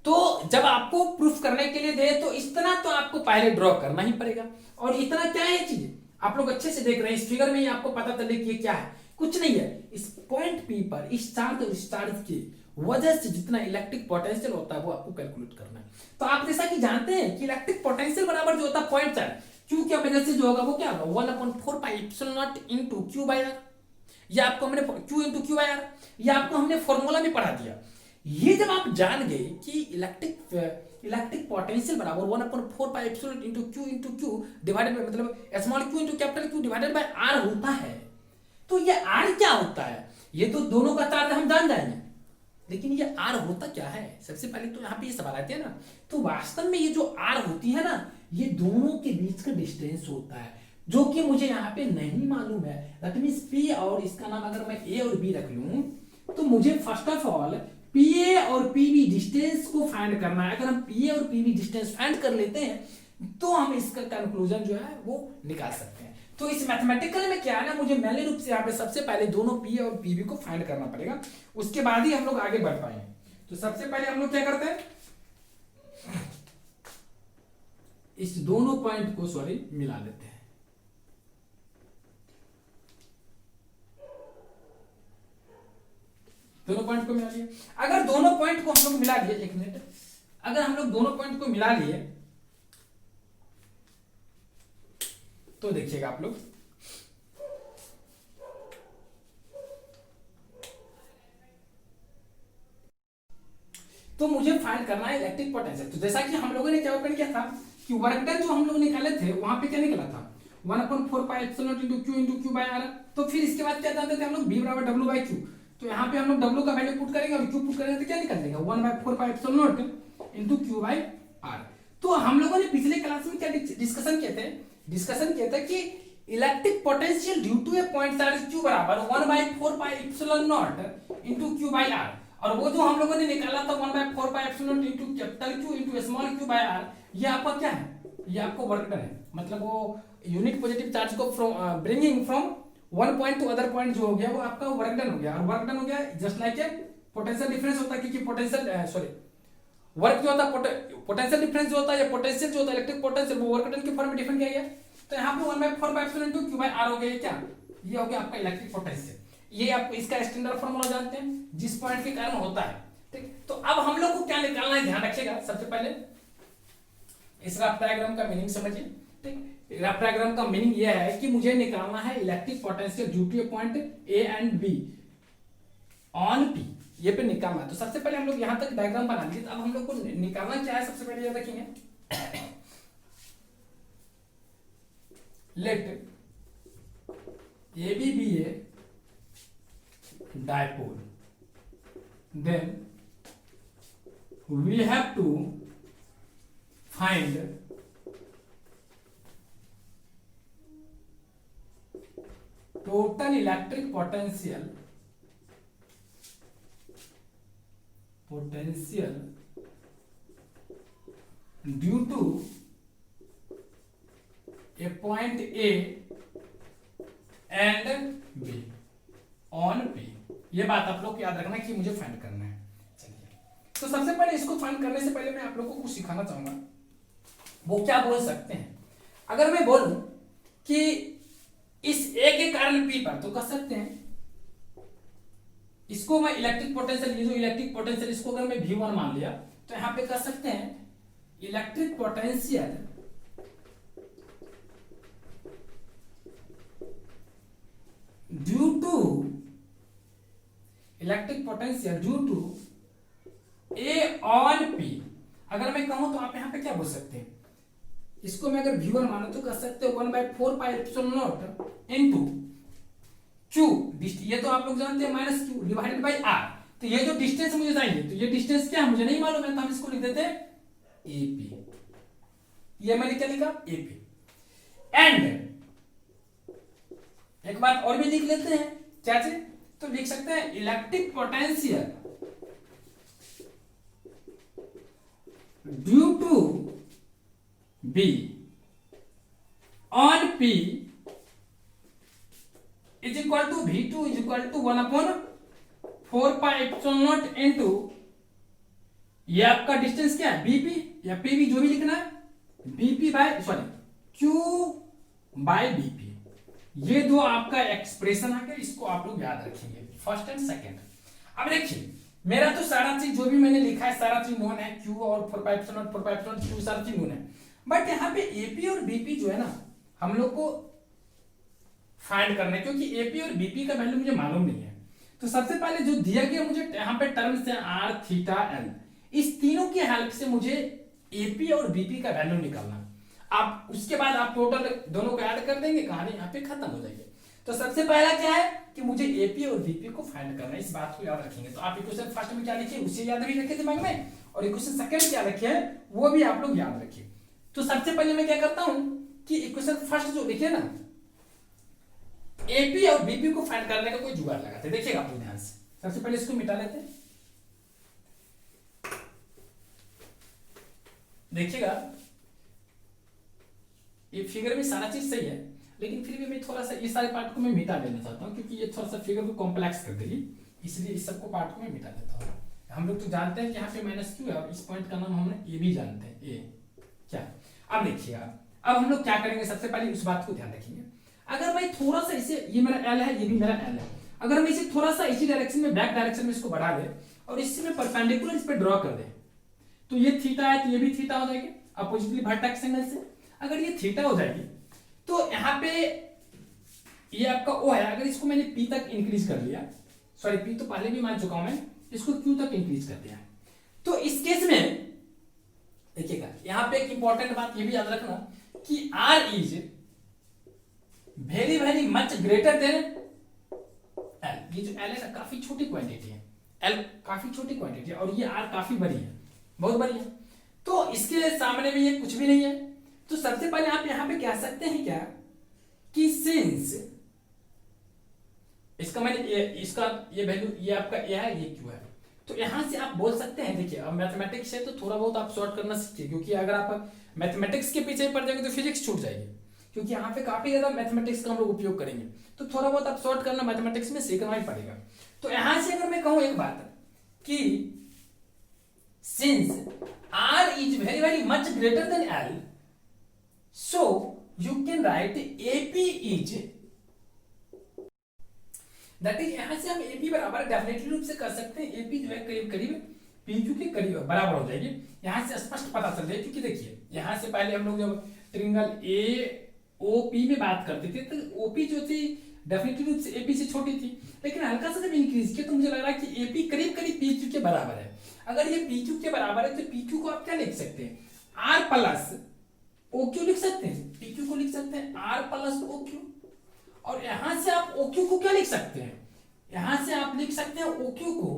तो जब आपको प्रूफ करने के लिए दे तो इतना तो आपको पहले ड्रॉ करना ही पड़ेगा, और इतना क्या है चीज आप लोग अच्छे से देख रहे हैं इस फिगर में ही आपको पता चले कि ये क्या है, कुछ नहीं है। इस पॉइंट पी पर इस चार्ज और इस चार्ज की वजह से जितना इलेक्ट्रिक पोटेंशियल होता है वो आपको कैलकुलेट करना है। तो आप जैसा कि जानते हैं कि इलेक्ट्रिक पोटेंशियल बराबर जो होता है पॉइंट चार्ज क्यू की वजह से जो होगा वो क्या होगा 1/4πε0 इंटू क्यू बाई आर। या आपको हमने Q into Q by R, या आपको हमने फॉर्मूला में पढ़ा दिया। ये जब आप जान गए कि इलेक्ट्रिक पोटेंशियल बराबर 1/4πε0 इंटू क्यू डिवाइडेड बाय मतलब small Q into capital Q divided by R होता है, तो ये आर क्या होता है? ये तो दोनों का चार्ज हम जान जाएंगे, लेकिन ये आर होता क्या है? सबसे पहले तो यहाँ पे ये सवाल आते हैं ना, तो वास्तव में ये जो आर होती है ना, ये दोनों के बीच का डिस्टेंस होता है, जो कि मुझे यहाँ पे नहीं मालूम है। दैट मींस पी और इसका नाम अगर मैं ए और बी रख लूं, तो मुझे first of all P A और पीबी डिस्टेंस को फाइंड करना है। अगर हम पी ए और पीबी डिस्टेंस फाइंड कर लेते हैं तो हम इसका कंक्लूजन जो है वो निकाल सकते हैं। तो इस मैथमेटिकल में क्या है ना, मुझे मैन्युअल रूप से यहाँ पे सबसे पहले दोनों पी और पीबी को फाइंड करना पड़ेगा, उसके बाद ही हम लोग आगे बढ़ पाएंगे। तो सबसे पहले हम लोग क्या करते हैं, इस दोनों पॉइंट को मिला लेते हैं। दोनों पॉइंट को मिला लिए। अगर दोनों पॉइंट को हम लोग मिला लिए, एक मिनट, अगर हम लोग दोनों पॉइंट को मिला लिए तो देखिएगा आप लोग, तो मुझे फाइंड करना है इलेक्ट्रिक पोटेंशियल। तो जैसा कि हम लोगों ने क्या ओपन किया था कि वर्क डन जो हम लोग निकाले थे वहां पे क्या निकला था 1/4πε0 इंटू क्यू बाई आर। तो फिर इसके बाद क्या जानते थे हम लोग, बी बराबर डब्ल्यू बाई क्यू। तो यहाँ पे हम लोग डब्ल्यू का वैल्यू पुट करेंगे और क्यू पुट करेंगे तो क्या निकल जाएगा 1/4πε0 इंटू क्यू बाई आर। तो हम लोगों ने पिछले क्लास में क्या डिस्कशन किए थे कि electric potential due to a point charge Q बराबर 1/4πε0 इंटू क्यू बाई आर, और वो जो हम लोगों ने निकाला था 1/4πε0 into capital Q into small Q by R, ये आपका क्या है, ये आपको वर्क डन है। मतलब वो यूनिट पॉजिटिव चार्ज को bringing from one point two other point जो हो गया वो आपका वर्क डन हो गया। और वर्क डन हो गया just like a potential difference होता है, क्योंकि पोटेंशियल वर्क जो होता है पोटेंशियल डिफरेंस जो होता है या पोटेंशियल जो होता है इलेक्ट्रिक पोटेंशियल वो वर्क डन के फॉर्म में डिफाइन किया गया। तो यहाँ पे 1/4πε इंटू क्यू बाई आर हो गया, क्या ये हो गया आपका इलेक्ट्रिक पोटेंशियल। ये आप इसका स्टैंडर्ड फॉर्मूला जानते हैं जिस पॉइंट के कारण होता है, ठीक। तो अब हम लोग को क्या निकालना है, ध्यान रखिएगा। सबसे पहले इस रफ डायग्राम का मीनिंग समझिए, ठीक। रफ डायग्राम का मीनिंग यह है कि मुझे निकालना है electric potential due to a point A and B on P, ये पे निकालना है। तो सबसे पहले हम लोग यहां तक डायग्राम बना लीजिए। अब हम लोग को निकालना क्या है, सबसे पहले ये देखेंगे, let A B be a dipole, then we have to find total electric potential due to a point A and B on P। ये बात आप लोग को याद रखना कि मुझे फाइंड करना है। चलिए, तो सबसे पहले इसको फाइंड करने से पहले मैं आप लोगों को कुछ सिखाना चाहूंगा। वो क्या बोल सकते हैं, अगर मैं बोलूं कि इस ए के कारण पी पर, तो कह सकते हैं इसको मैं इलेक्ट्रिक पोटेंशियल, ये जो इलेक्ट्रिक पोटेंशियल इसको अगर मैं V1 मान लिया तो यहां पे कह सकते हैं electric potential due to A on P. अगर मैं कहूं तो आप यहां पे क्या बोल सकते हैं, इसको मैं अगर V1 मानो तो कह सकते हो 1/4πε0 इंटू क्यू, ये तो आप लोग जानते हैं minus Q divided by R. तो ये जो डिस्टेंस मुझे चाहिए, तो ये डिस्टेंस क्या है मुझे नहीं मालूम है, तो हम इसको लिख देते हैं AP। ये मैंने क्या लिखा AP। एंड एक बात और भी लिख लेते हैं, क्या चीज, तो लिख सकते हैं electric potential due to B on P is equal to V2 is equal to 1/4πε0 into ये आपका डिस्टेंस क्या है BP या PB जो भी लिखना है, BP by Q by BP। ये दो आपका एक्सप्रेशन आ गया, इसको आप लोग याद रखेंगे, फर्स्ट एंड सेकंड। अब देखिए मेरा तो सारा चीज जो भी मैंने लिखा है सारा चीज नोन है, क्यू और 4 और 4 क्यू सारा चीज नोन है, बट यहाँ पे एपी और बीपी जो है ना हम लोग को फाइंड करना है, क्योंकि एपी और बीपी का वैल्यू मुझे मालूम नहीं है। तो सबसे पहले जो दिया गया मुझे यहाँ पे टर्म्स है आर थीटा एल, इस तीनों की हेल्प से मुझे एपी और बीपी का वैल्यू निकालना। आप उसके बाद आप टोटल दोनों को ऐड कर देंगे, कहानी यहाँ पे खत्म हो जाएगी। तो सबसे पहला क्या है कि मुझे एपी और बीपी को फाइंड करना है, इस बात को याद रखेंगे। तो आप इक्वेशन फर्स्ट में क्या लिखिए उसे याद भी रखिए दिमाग में, और इक्वेशन सेकंड क्या रखे वो भी आप लोग याद रखिए। तो सबसे पहले मैं क्या करता हूं कि इक्वेशन फर्स्ट जो लिखिए ना, एपी और बीपी को फाइंड करने का कोई जुगाड़ लगाते हैं। देखिएगा आप ध्यान से, सबसे पहले इसको मिटा लेते हैं। देखिएगा ये फिगर में सारा चीज सही है, लेकिन फिर भी मैं थोड़ा सा इस सारे पार्ट को मैं मिटा देना चाहता हूँ, क्योंकि ये थोड़ा सा फिगर को कॉम्प्लेक्स कर देगी, इसलिए इस सबको पार्ट को मैं मिटा देता हूँ। हम लोग तो जानते हैं कि यहाँ पे माइनस क्यू है, और इस पॉइंट का नाम हमने ए भी जानते हैं, ए क्या। अब देखिएगा अब हम लोग क्या करेंगे, सबसे पहले उस बात को ध्यान रखेंगे। अगर मैं थोड़ा सा इसे, ये मेरा एल है ये भी मेरा एल है, अगर मैं इसे थोड़ा सा इसी डायरेक्शन में बैक डायरेक्शन में इसको बढ़ा दे और इससे मैं परपेंडिकुलर इस पे ड्रॉ कर दे, तो ये थीटा है तो ये भी थीटा हो जाएगी अपोजिटली वर्टेक्स एंगल से। अगर ये थीटा हो जाएगी तो यहाँ पे ये आपका ओ है, अगर इसको मैंने पी तक इंक्रीज कर लिया, सॉरी पी तो पहले भी मान चुका हूं मैं, इसको क्यू तक इंक्रीज कर दिया, तो इस केस में देखिएगा यहाँ पे एक इंपॉर्टेंट बात ये भी याद रखना कि R is very very much greater than L. ये जो एल है ना काफी छोटी क्वांटिटी है, एल काफी छोटी क्वांटिटी है और ये आर काफी बड़ी है, बहुत बड़ी है, तो इसके सामने में ये कुछ भी नहीं है। तो सबसे पहले आप यहां पे कह सकते हैं क्या कि सिंस इसका मैंने इसका ये वैल्यू ये आपका ए है ये क्यू है, तो यहां से आप बोल सकते हैं। देखिए अब मैथमेटिक्स है तो थोड़ा बहुत आप सॉर्ट करना सीखिए, क्योंकि अगर आप मैथमेटिक्स के पीछे पड़ जाएंगे तो फिजिक्स छूट जाएगी, क्योंकि यहाँ पे काफी ज्यादा मैथमेटिक्स का हम लोग उपयोग करेंगे, तो थोड़ा बहुत आप सॉर्ट करना मैथमेटिक्स में सीखना ही पड़ेगा। तो यहां से अगर मैं कहूं एक बात कि since r is very very much greater than L, so you can write AP is, that is यहां से हम AP बराबर डेफिनेटली रूप से कर सकते हैं, AP जो है करीब करीब PQ के करीब बराबर हो जाएगी, यहां से स्पष्ट पता चल जाएगी। क्योंकि देखिए यहां से पहले हम लोग जब ट्रायंगल AOP में बात करते थे तो OP जो थी डेफिनेटली रूप से AP से छोटी थी, लेकिन हल्का सा जब इंक्रीज किया तो मुझे लग रहा है कि AP करीब करीब PQ के बराबर है। अगर ये PQ के बराबर है तो PQ को आप क्या लिख सकते हैं, R प्लस OQ लिख सकते हैं, PQ को लिख सकते हैं R प्लस OQ, और यहां से आप OQ को क्या लिख सकते हैं, यहां से आप लिख सकते हैं OQ को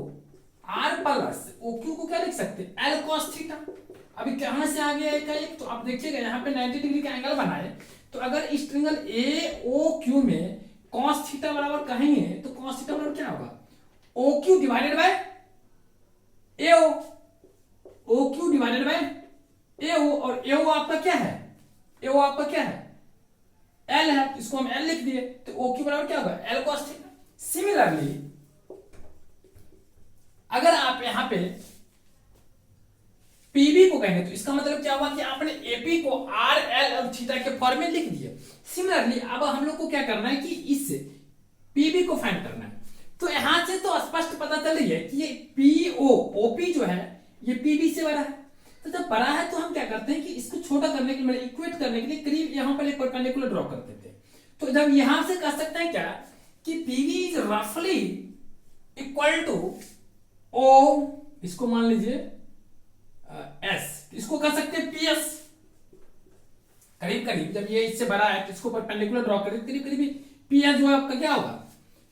R प्लस OQ को क्या लिख सकते हैं L cos थीटा। अभी कहां से आ गया एक, तो आप देखिएगा यहाँ पे 90 डिग्री का एंगल बना है, तो अगर इस ट्रायंगल AOQ में cos थीटा बराबर कहेंगे तो cos थीटा बराबर क्या होगा, OQ divided by AO, OQ divided by AO, और AO आपका क्या है, AO आपका क्या है L है, इसको हम L लिख दिए, तो OQ बराबर क्या होगा L cos थीटा। सिमिलरली अगर आप यहां पे PB को कहेंगे तो इसका मतलब क्या हुआ कि आपने AP को R L और थीटा के फॉर्म में लिख दिया। सिमिलरली अब हम लोग को क्या करना है कि इस PB को फाइंड करना है, तो यहां से तो स्पष्ट पता चल रही है कि ये PO OP जो है ये PB से बड़ा है, तो जब बड़ा है तो हम क्या करते हैं कि इसको छोटा करने के लिए इक्वेट करने के लिए करीब यहां पर एक परपेंडिकुलर ड्रॉ कर देते हैं। तो जब यहां से कह सकते हैं क्या कि PB इज रफली इक्वल टू O, इसको मान लीजिए S, इसको कह सकते हैं PS, करीब करीब जब ये इससे बड़ा है तो इसको परपेंडिकुलर ड्रॉ करें, करीब करीब PS जो है आपका क्या होगा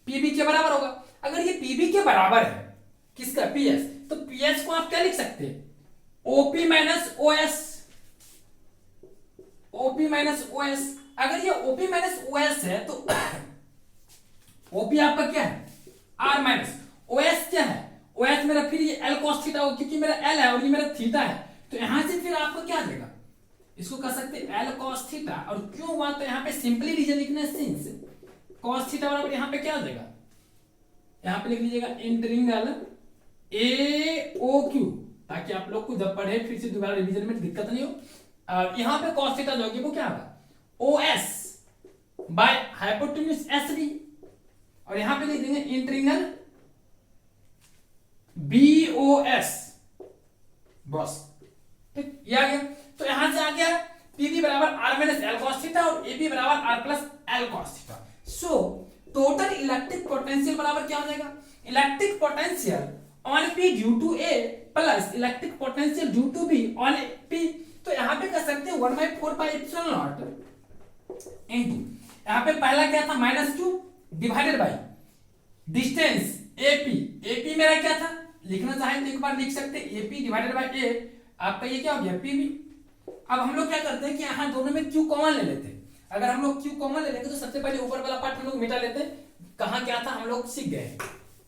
PB के बराबर होगा। अगर ये PB के बराबर है किसका PS, तो PS को आप क्या लिख सकते हैं OP minus OS, OP minus OS। अगर ये OP माइनस OS है तो OP आपका क्या है R माइनस OS क्या है, OS मेरा फिर ये L cos थीटा होगा, क्योंकि मेरा L है और ये मेरा थीटा है, तो यहां से फिर आपको क्या आ जाएगा, इसको कह सकते हैं L cos थीटा, और क्यों हुआ तो यहां पे सिंपली रीजन लिखना है सिंस cos थीटा बराबर यहां पे क्या आ जाएगा, यहां पे लिख लीजिएगा इन ट्रायंगल AOQ, ताकि आप लोग को जब पढ़े फिर से दोबारा रिवीजन में दिक्कत नहीं हो। यहां पे cos थीटा जो होगी वो क्या होगा OS by hypotenuse S B, और यहां पे लिख देंगे इंटरनल BOS बॉस। ठीक, ये आ गया। तो यहां से आ गया PV बराबर R minus L cos theta और AB बराबर R plus L cos theta. So total electric potential बराबर क्या हो जाएगा, electric potential on P due to A plus electric potential due to B on P। तो यहां पे कर सकते हैं 1/4 पाई एप्सिलॉन नॉट इनटू, यहां पे पहला क्या था -q divided by distance AP मेरा क्या था, लिखना चाहे तो एक बार लिख सकते हैं AP डिवाइडेड बाय A, आपका ये क्या हो गया PV। अब हम लोग क्या करते हैं कि यहाँ दोनों में Q कॉमन ले लेते हैं। अगर हम लोग Q कॉमन ले लेंगे तो सबसे पहले ऊपर वाला पार्ट हम लोग मिटा लेते हैं, कहाँ क्या था हम लोग सीख गए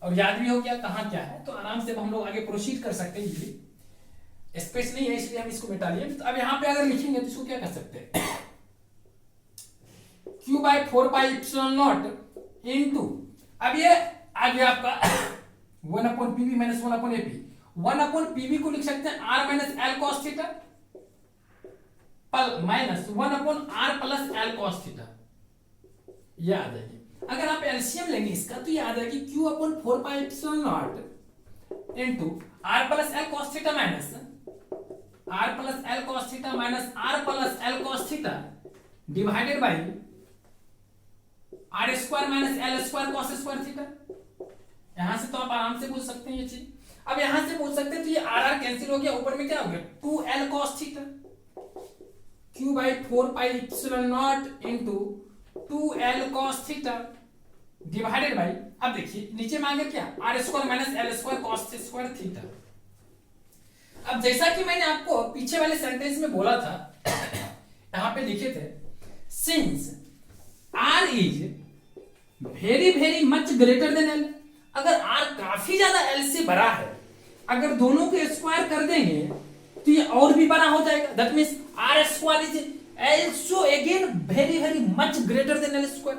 और याद भी हो गया कहाँ क्या है, तो आराम से हम लोग आगे प्रोसीड कर सकते हैं। इजीली स्पेस नहीं है इसलिए हम इसको मिटा लिए। तो अब यहाँ पे अगर लिखेंगे तो इसको क्या कर सकते हैं, Q/4 pi epsilon not into, अब ये आ गया आपका 1/PV माइनस 1/AP। 1/PV को लिख सकते हैं R minus L cos theta minus 1/R plus L cos theta, ये आ जाएगी। अगर आप एलसीएम लेंगे इसका तो ये आ जाएगी Q/4 pi epsilon not into R plus L cos theta minus R plus L cos theta minus R plus L cos theta divided by R square minus L square cos square theta. यहां से तो आप आराम से बोल सकते हैं ये चीज। अब यहां से बोल सकते हैं तो ये R कैंसिल हो गया, ऊपर में क्या हो गया 2L cos theta Q/4 pi epsilon not into 2L cos theta divided bye, अब देखिए नीचे में आ गया क्या R square minus L square cos square theta. अब जैसा कि मैंने आपको पीछे वाले सेंटेंस में बोला था, यहां पे लिखे थे since R is very very much greater then L, अगर R काफी ज्यादा L से बड़ा है, अगर दोनों को स्क्वायर कर देंगे तो ये और भी बड़ा हो जाएगा। That means R square is also again very very much greater than L square.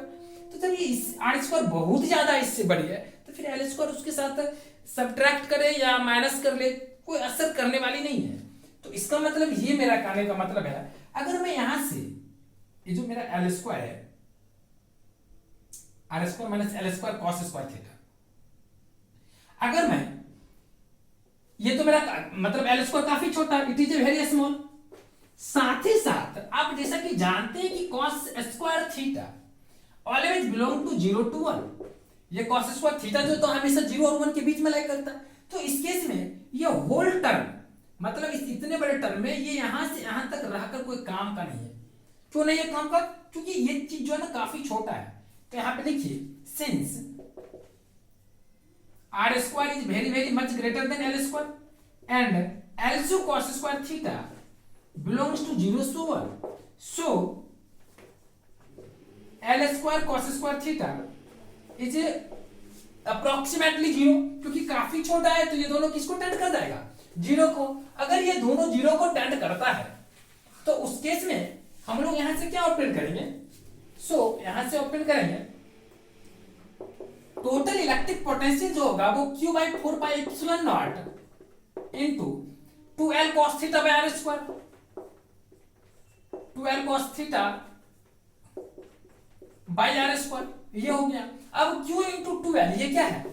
तो जब ये R स्क्वायर बहुत ज्यादा इससे बड़ी है तो फिर L स्क्वायर उसके साथ सब्ट्रैक्ट करे या माइनस कर ले कोई असर करने वाली नहीं है। तो इसका मतलब ये मेरा कहने का मतलब है, अगर मैं यहां से ये जो मेरा L स्क्वायर है R square minus L square cos square theta, अगर मैं ये तो मेरा मतलब L स्क्वायर काफी छोटा है, it is a very small. साथ ही साथ आप जैसा कि जानते हैं कि cos square theta always belong to 0 to 1, ये cos स्क्वायर थीटा जो तो हमेशा 0 और 1 के बीच में लाई करता है। तो इस केस में ये होल टर्म मतलब इस इतने बड़े टर्म में ये यहां से यहां तक रहकर कोई काम का नहीं है। क्यों नहीं है काम का, क्योंकि ये चीज जो है ना काफी छोटा है। तो यहां पे लिखिए since R square is very very much greater then L square and also cos square theta belongs to 0 to 1, so L square cos square theta is approximately 0, क्योंकि काफी छोटा है तो ये दोनों किसको टेंड कर जाएगा 0 को। अगर ये दोनों 0 को टेंड करता है तो उस केस में हम लोग यहां से क्या ऑपरेट करेंगे, यहां से ऑपरेट करेंगे टोटल इलेक्ट्रिक पोटेंशियल जो होगा वो Q/4 pi epsilon not into 2L cos theta by R square, 2L cos theta by R square, ये हो गया। अब Q इंटू 2L ये क्या है,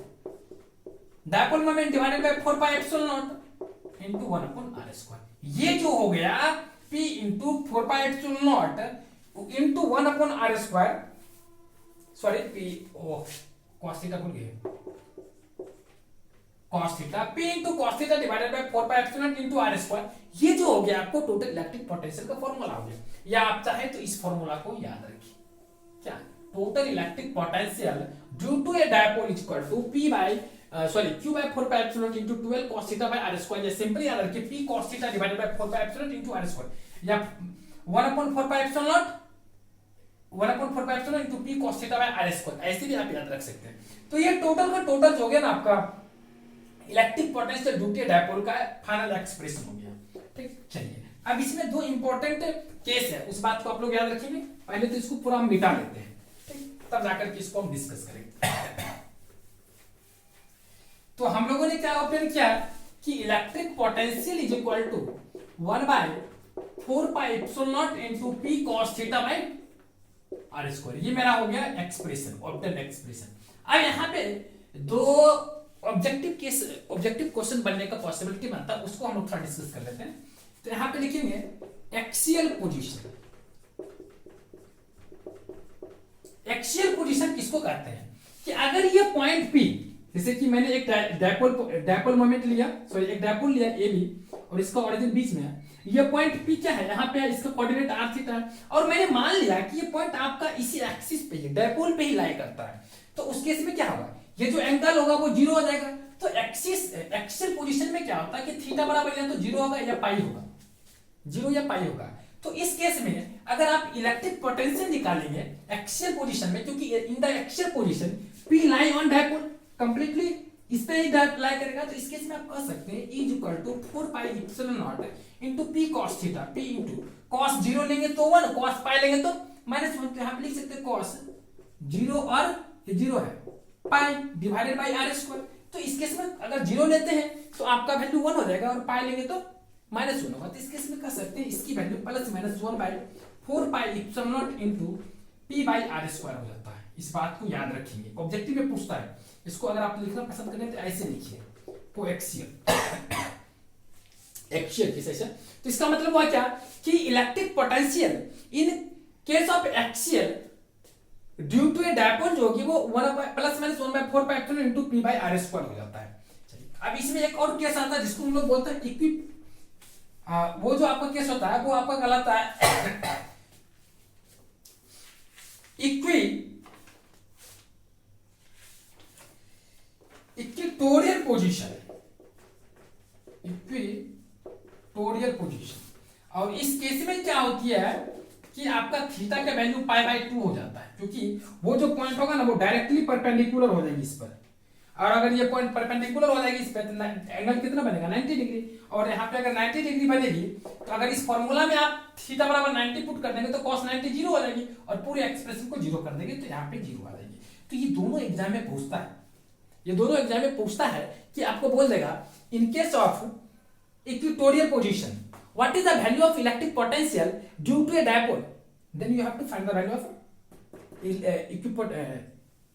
dipole moment divided by 4 pi epsilon not into 1/R square, ये जो हो गया P into 4 pi epsilon not into 1/R square, sorry P cos theta भूल गए, cos theta P into cos theta divided by 4 pi epsilon into R square, ये जो हो गया आपको टोटल इलेक्ट्रिक पोटेंशियल का फॉर्मूला हो गया। या आप चाहे तो इस फॉर्मूला को याद रखिए, क्या total electric potential due to a dipole is equal to Q/4 pi epsilon into 2L cos theta by R square. ये सिंपली याद रखिए P cos theta divided by 4 pi epsilon into R square या 1/4 pi epsilon nought 1/4 pi epsilon into P cos theta by R square, ऐसे भी आप याद रख सकते हैं। तो ये टोटल का टोटल जो हो गया ना आपका electric potential due to dipole का फाइनल एक्सप्रेशन हो गया। ठीक, चलिए अब इसमें दो इंपॉर्टेंट केस है, उस बात को आप लोग याद रखेंगे। पहले तो इसको पूरा हम मिटा लेते हैं, ठीक, तब जाकर के इसको हम डिस्कस करेंगे। तो हम लोगों ने क्या ऑप्शन किया कि electric potential is equal to 1/4 pi epsilon not into P cos theta by R square. ये मेरा हो गया एक्सप्रेशन, ऑब्टेन एक्सप्रेशन। अब यहाँ पे दो ऑब्जेक्टिव क्वेश्चन बनने का पॉसिबिलिटी बनता है, उसको हम लोग थोड़ा डिस्कस कर लेते हैं। तो यहाँ पे लिखेंगे एक्सियल पोजीशन। एक्सियल पोजीशन किसको कहते हैं कि अगर ये पॉइंट P, जैसे कि मैंने एक डायपोल मोमेंट लिया, सॉरी एक डायपोल लिया ए बी, और इसका ऑरिजिन बीच में है। ये पॉइंट P क्या है, यहाँ पे है, इसका कोऑर्डिनेट r थीटा है, और मैंने मान लिया कि ये पॉइंट आपका इसी एक्सिस पे ही, डायपोल पे ही लाई करता है। तो उस केस में क्या होगा, ये जो एंगल होगा वो जीरो हो जाएगा। तो एक्सियल पोजीशन में क्या होता है कि थीटा बराबर या तो जीरो होगा या पाई होगा, जीरो या पाई होगा। तो इस केस में अगर आप इलेक्ट्रिक पोटेंशियल निकालेंगे एक्सियल पोजीशन में, क्योंकि in the axial position P lie on dipole completely इस पे ही लाई करेगा, तो इस केस में आप कह सकते हैं E equal to 4 pi epsilon not into P cos theta. P into cos 0 लेंगे तो 1, cos पाई लेंगे तो -1। तो यहां पे लिख सकते हैं cos 0 और ये 0 है, पाई डिवाइडेड बाय r स्क्वायर। तो इस केस में अगर 0 लेते हैं तो आपका वैल्यू 1 हो जाएगा, और पाई लेंगे तो -1 होगा। तो इस केस में कह सकते हैं इसकी value +-1 by 4 pi epsilon not into P by r square हो जाता है। इस बात को याद रखेंगे, ऑब्जेक्टिव में पूछता है। इसको अगर आप लिखना पसंद करें तो ऐसे लिखिए, कोएक्सियल एक्सियल की सेशन। तो इसका मतलब हुआ क्या कि electric potential in case of axial due to a dipole जो होगी वो +-1/4 pi epsilon into P by r square हो जाता है। चलिए अब इसमें एक और केस आता है जिसको हम लोग बोलते हैं इक्वी, वो जो आपका केस होता है वो आपका कहलाता है इक्विटोरियल पोजीशन। इक्विटोरियल पोजीशन, और इस केस में क्या होती है कि आपका थीटा का वैल्यू π/2 हो जाता है, क्योंकि वो जो पॉइंट होगा ना वो डायरेक्टली परपेंडिकुलर हो जाएगी इस पर, और अगर ये पॉइंट परपेंडिकुलर हो जाएगी इस पे तो एंगल कितना बनेगा 90 डिग्री। और यहाँ पे अगर 90 डिग्री बनेगी तो अगर इस फॉर्मूला में आप थीटा बराबर 90 पुट कर देंगे तो cos 90 जीरो हो जाएगी, और पूरे एक्सप्रेशन को जीरो कर देंगे तो यहाँ पे जीरो आ जाएगी। तो ये दोनों एग्जाम में पूछता है, ये दोनों एग्जाम में पूछता है कि आपको बोल देगा in case of equatorial position what is the value of electric potential due to a dipole, then you have to find the value of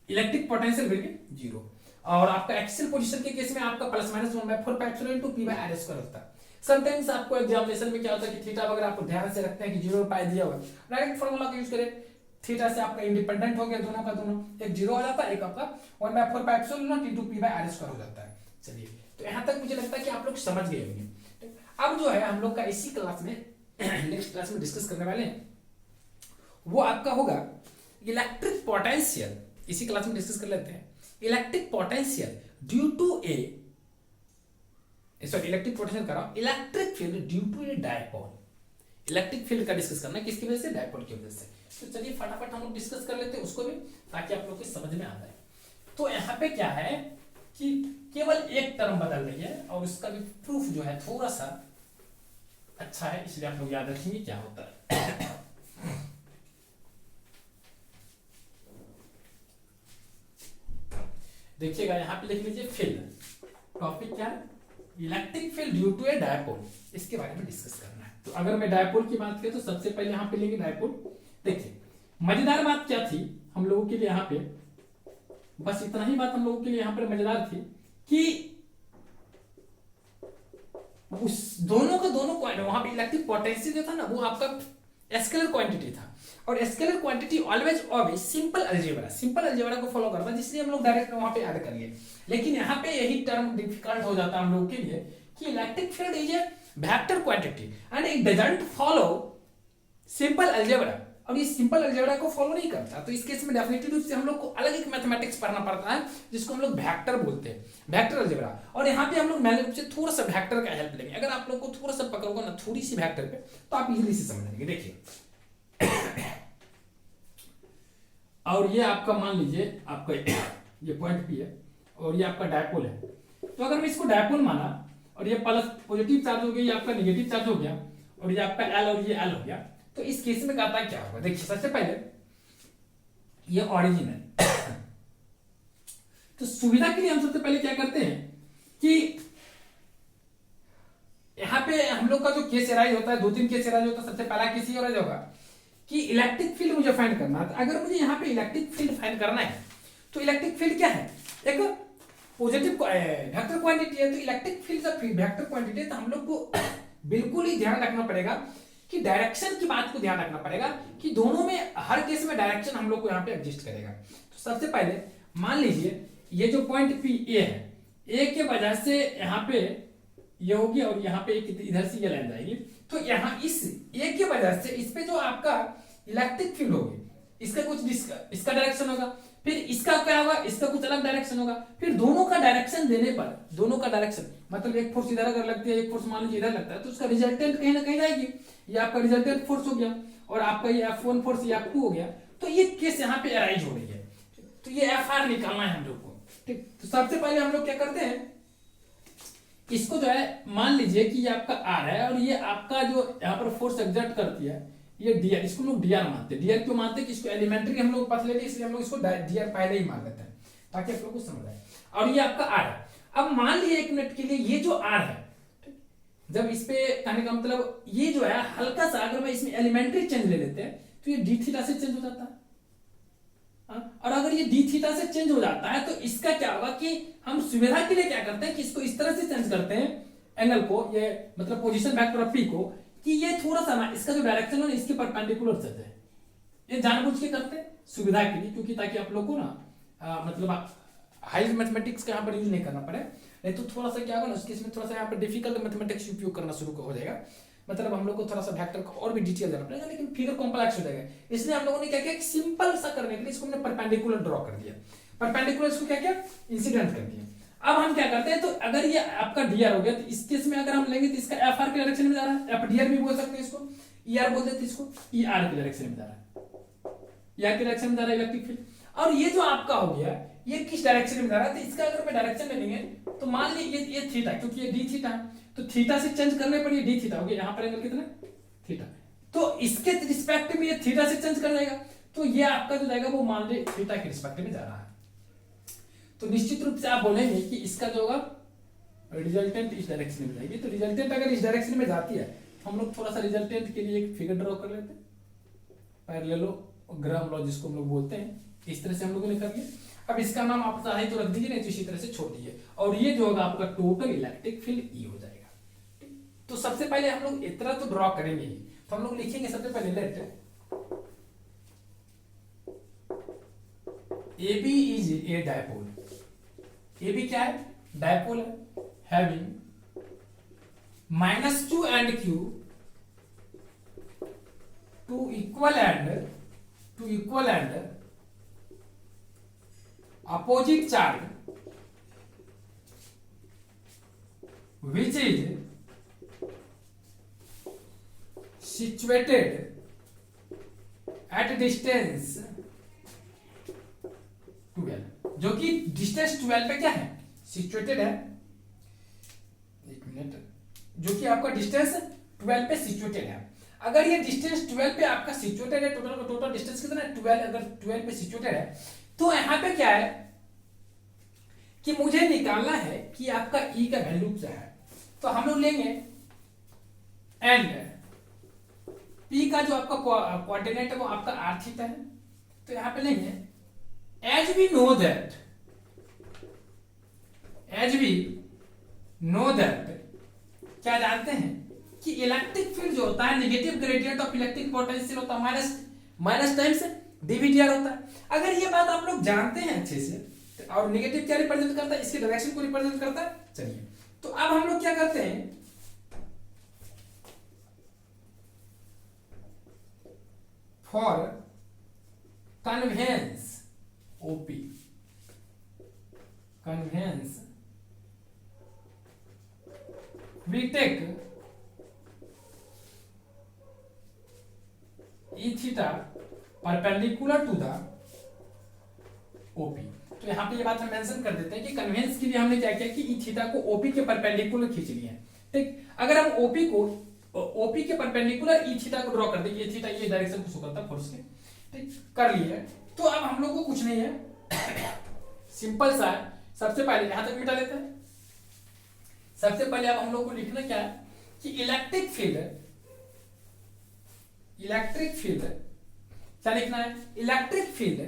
electric potential will be zero. और आपका एक्सियल पोजीशन के केस में आपका +-1/4 pi epsilon into P by r square होता है। समटाइम्स आपको एग्जामिनेशन में क्या होता है कि थीटा वगैरह आपको ध्यान से रखते हैं कि 0 पाई दिया हुआ है, डायरेक्ट फार्मूला का यूज करें, थीटा से आपका इंडिपेंडेंट हो गया दोनों का दोनों, एक 0 हो जाता है, एक आपका 1/4 pi epsilon not into P by r square हो जाता है। चलिए तो यहां तक मुझे लगता है कि आप लोग समझ गए होंगे। अब जो है हम लोग का इसी क्लास में नेक्स्ट क्लास में डिस्कस करने वाले हैं वो आपका होगा इलेक्ट्रिक पोटेंशियल। इसी क्लास में डिस्कस कर लेते हैं electric potential due to a, sorry electric potential करा electric field due to a dipole. Electric field का डिस्कस करना किसकी वजह से, डायपोल की वजह से। तो चलिए फटाफट हम लोग डिस्कस कर लेते हैं उसको भी, ताकि आप लोग को समझ में आ जाए। तो यहाँ पे क्या है कि केवल एक टर्म बदल रही है, और उसका भी प्रूफ जो है थोड़ा सा अच्छा है, इसलिए आप लोग याद रखेंगे क्या होता है। देखिएगा यहाँ पे लिख लीजिए फील्ड, टॉपिक क्या है, electric field due to a dipole, इसके बारे में डिस्कस करना है। तो अगर मैं डायपोल की बात करें तो सबसे पहले यहाँ पे लेंगे डायपोल। देखिए मजेदार बात क्या थी हम लोगों के लिए यहाँ पे, बस इतना ही बात हम लोगों के लिए यहाँ पर मजेदार थी कि उस दोनों का दोनों वहां पे इलेक्ट्रिक पोटेंशियल जो था ना वो आपका स्केलर क्वांटिटी था, और scalar quantity always always simple algebra को फॉलो करता है, जिसलिए हम लोग डायरेक्ट वहां पे ऐड कर लिए। लेकिन यहाँ पे यही टर्म डिफिकल्ट हो जाता है हम लोग के लिए कि electric field is a vector quantity and it doesn't follow simple algebra, और ये सिंपल अलजेब्रा को फॉलो नहीं करता। तो इस केस में डेफिनेटली रूप से हम लोग को अलग एक मैथमेटिक्स पढ़ना पड़ता है जिसको हम लोग वेक्टर बोलते हैं, वेक्टर अलजेब्रा। और यहाँ पे हम लोग मैंने रूप से थोड़ा सा वेक्टर का हेल्प लेंगे। अगर आप लोग को थोड़ा सा पकड़ोगे ना थोड़ी सी वेक्टर पे तो आप इजीली से समझ लेंगे। देखिए और ये आपका मान लीजिए आपका ये पॉइंट P है और ये आपका डायपोल है। तो अगर मैं इसको डायपोल माना और ये प्लस पॉजिटिव चार्ज हो गया, ये आपका नेगेटिव चार्ज हो गया, और ये आपका L और ये L हो गया, तो इस केस में कहता है क्या होगा। देखिए सबसे पहले ये ऑरिजिन है तो सुविधा के लिए हम सबसे पहले क्या करते हैं कि यहाँ पे हम लोग का जो केस एराइज होता है, 2-3 केस एराइज होता है। सबसे पहला केस ये एराइज होगा कि इलेक्ट्रिक फील्ड मुझे फाइंड करना है। तो अगर मुझे यहाँ पे इलेक्ट्रिक फील्ड फाइंड करना है तो इलेक्ट्रिक फील्ड क्या है, एक पॉजिटिव वेक्टर क्वांटिटी है। तो इलेक्ट्रिक फील्ड का वेक्टर क्वांटिटी है, तो हम लोग को बिल्कुल ही ध्यान रखना पड़ेगा कि डायरेक्शन की बात को ध्यान रखना पड़ेगा कि दोनों में हर केस में डायरेक्शन हम लोग को यहाँ पे एग्जिस्ट करेगा। तो सबसे पहले मान लीजिए ये जो पॉइंट पी ए है, ए के वजह से यहाँ पे ये होगी और यहाँ पे इधर से ये लाइन जाएगी। तो यहाँ इस ए की वजह से इस पे जो आपका इलेक्ट्रिक फील्ड होगी इसका कुछ इसका डायरेक्शन होगा, फिर इसका क्या होगा, इसका कुछ अलग डायरेक्शन होगा। फिर दोनों का डायरेक्शन देने पर, दोनों का डायरेक्शन मतलब एक फोर्स इधर अगर लगती है, एक फोर्स मान लीजिए इधर लगता है, तो उसका रिजल्टेंट कहीं ना कहीं जाएगी। ये आपका रिजल्टेंट फोर्स हो गया और आपका ये F1 फोर्स ये F2 हो गया। तो ये केस यहाँ पे अराइज हो रही है, तो ये FR निकालना है हम लोग को। ठीक, तो सबसे पहले हम लोग क्या करते हैं, इसको जो है मान लीजिए कि ये आपका R है और ये आपका जो यहाँ पर फोर्स एग्जर्ट करती है ये dr, इसको हम लोग dr मानते हैं। dr क्यों मानते हैं कि इसको एलिमेंट्री हम लोग पास ले लिए, इसलिए हम लोग इसको dr पहले ही मान लेते हैं ताकि आप लोग को समझ आए। और ये आपका r है। अब मान लीजिए एक मिनट के लिए ये जो r है, जब इस पे कहने का मतलब ये जो है हल्का सा अगर मैं इसमें एलिमेंट्री चेंज ले लेते हैं तो ये d थीटा से चेंज हो जाता है। और अगर ये d थीटा से चेंज हो जाता है तो इसका क्या होगा कि हम सुविधा के लिए क्या करते हैं कि इसको इस तरह से चेंज करते हैं एंगल को, ये मतलब पोजीशन वेक्टर ऑफ p को, कि ये थोड़ा सा ना इसका जो डायरेक्शन है इसके परपेंडिकुलर चल जाए। ये जानबूझ के करते हैं सुविधा के लिए, क्योंकि ताकि आप लोग को ना मतलब हाई मैथमेटिक्स का यहाँ पर यूज नहीं करना पड़े, नहीं तो थोड़ा सा क्या होगा ना उसके इसमें थोड़ा सा यहाँ पर डिफिकल्ट मैथमेटिक्स उपयोग करना शुरू हो जाएगा। मतलब हम लोग को थोड़ा सा वेक्टर को और भी डिटेल देना पड़ेगा, लेकिन फिगर कॉम्प्लेक्स हो जाएगा। इसलिए हम लोगों ने क्या किया, सिंपल सा करने के लिए इसको हमने परपेंडिकुलर ड्रॉ कर दिया, परपेंडिकुलर इसको क्या किया, इंसिडेंट कर दिया। अब हम क्या करते हैं, तो अगर ये आपका dr हो गया तो इस केस में अगर हम लेंगे तो इसका fr के डायरेक्शन में जा रहा है, f dr भी बोल सकते हैं इसको, er बोल देते हैं इसको, er के डायरेक्शन में जा रहा है, er के डायरेक्शन में जा रहा है इलेक्ट्रिक फील्ड। और ये जो आपका हो गया ये किस डायरेक्शन में जा रहा है, तो इसका अगर मैं डायरेक्शन में लेंगे तो मान लीजिए ये थीटा, क्योंकि ये d थीटा है तो थीटा से चेंज करने पर ये d थीटा हो गया, यहाँ पर एंगल कितना थीटा, तो इसके रिस्पेक्ट में ये थीटा से चेंज कर जाएगा। तो ये आपका जो जाएगा वो मान लीजिए थीटा के रिस्पेक्ट में जा रहा है। तो निश्चित रूप से आप बोलेंगे कि इसका जो होगा रिजल्टेंट इस डायरेक्शन में जाएगी। तो रिजल्टेंट अगर इस डायरेक्शन में जाती है तो हम लोग थोड़ा सा रिजल्टेंट के लिए एक फिगर ड्रॉ कर लेते हैं, पैरेललोग्राम लॉ जिसको हम लोग बोलते हैं, इस तरह से हम लोगों ने कर लिया। अब इसका नाम आप चाहे तो रख दीजिए, नहीं तो इसी तरह से छोड़ दीजिए, और ये जो होगा आपका टोटल इलेक्ट्रिक फील्ड ई हो जाएगा। तो सबसे पहले हम लोग इतना तो ड्रॉ करेंगे ही, तो हम लोग लिखेंगे सबसे पहले let AB is a dipole. AB क्या है, डायपोल है, having -2 and q two equal and opposite charge which is situated at distance 12, जो कि डिस्टेंस 12 पे क्या है, सिचुएटेड है, एक मिनट, जो कि आपका डिस्टेंस 12 पे सिचुएटेड है। अगर ये डिस्टेंस 12 पे आपका सिचुएटेड है, टोटल डिस्टेंस कितना है 12, अगर 12 पे सिचुएटेड है तो यहाँ पे क्या है कि मुझे निकालना है कि आपका ई का वैल्यू क्या है। तो हम लोग लेंगे एंड पी का जो आपका कोऑर्डिनेट है वो आपका आर थीटा है। तो यहाँ पे लेंगे as we know that क्या जानते हैं कि इलेक्ट्रिक फील्ड जो होता है negative gradient of electric potential होता है माइनस टाइम्स dVdr होता है। अगर ये बात आप लोग जानते हैं अच्छे से, और नेगेटिव क्या रिप्रेजेंट करता है, इसके डायरेक्शन को रिप्रेजेंट करता है। चलिए तो अब हम लोग क्या करते हैं, for convenience OP convenes we take E theta perpendicular to the OP। तो यहाँ पे ये बात हम मेंशन कर देते हैं कि कन्वेंस के लिए हमने क्या किया कि E थीटा को OP के परपेंडिकुलर खींच लिया है। ठीक, अगर हम OP के परपेंडिकुलर E थीटा को ड्रॉ कर दें, ये थीटा ये डायरेक्शन को शो करता है फोर्स के, ठीक कर लिया। तो अब हम लोग को कुछ नहीं है, सिंपल सा है। सबसे पहले यहां तक मिटा लेते हैं। सबसे पहले अब हम लोग को लिखना क्या है कि इलेक्ट्रिक फील्ड क्या लिखना है, electric field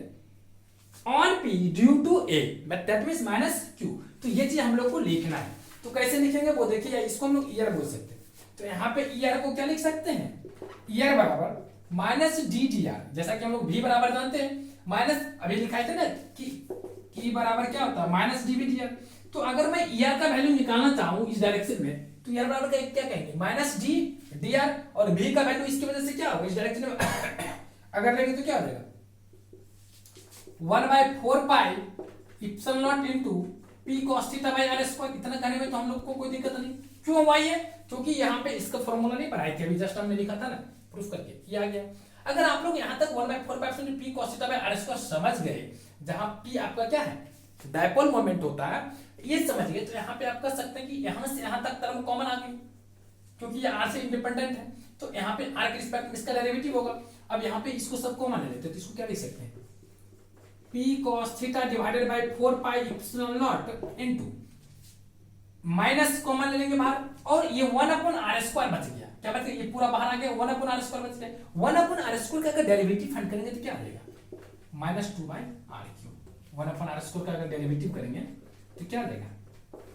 on P due to A that means minus Q। तो ये चीज हम लोग को लिखना है। तो कैसे लिखेंगे वो देखिए, इसको हम लोग ईयर बोल सकते हैं। तो यहाँ पे ईयर को क्या लिख सकते हैं, ईयर बराबर माइनस डी आर, जैसा कि हम लोग V बराबर जानते हैं माइनस, अभी लिखाए थे ना कि E बराबर क्या होता है माइनस डी आर। तो अगर मैं ईयर का वैल्यू निकालना चाहूँ इस डायरेक्शन में, तो ईयर बराबर क्या कहेंगे माइनस डी आर, और V का वैल्यू इसकी वजह से क्या होगा इस डायरेक्शन में अगर लेंगे तो क्या हो जाएगा 1/4 pi epsilon naught into P cos theta by r square. इतना करने में तो हम लोग को कोई दिक्कत नहीं। क्यों हुआ ये, क्योंकि यहाँ पे इसका फॉर्मूला नहीं पढ़ाए थे, अभी जस्ट हमने लिखा था ना प्रूफ करके, ये आ गया। अगर आप लोग यहाँ तक 1/4 pi epsilon P cos theta by r square समझ गए, जहाँ P आपका क्या है डायपोल मोमेंट होता है, ये समझ गए, तो यहाँ पे आप कह सकते हैं कि यहाँ से यहाँ तक टर्म कॉमन आ गई, क्योंकि ये r से इंडिपेंडेंट है, तो यहाँ पे r के रिस्पेक्ट में इसका डेरिवेटिव होगा। अब यहाँ पे इसको सब कॉमन ले लेते हैं, तो इसको क्या लिख सकते हैं P cos theta divided by 4 pi epsilon naught into minus common ले लेंगे बाहर, और ये 1/r स्क्वायर बच गया। क्या बच गया, ये पूरा बाहर आ गया, 1/r स्क्वायर बच गया। 1/r स्क्वायर का अगर डेरिवेटिव फाइंड करेंगे तो क्या आ जाएगा -2/r³। 1/r स्क्वायर का अगर डेरिवेटिव करेंगे तो क्या आ जाएगा,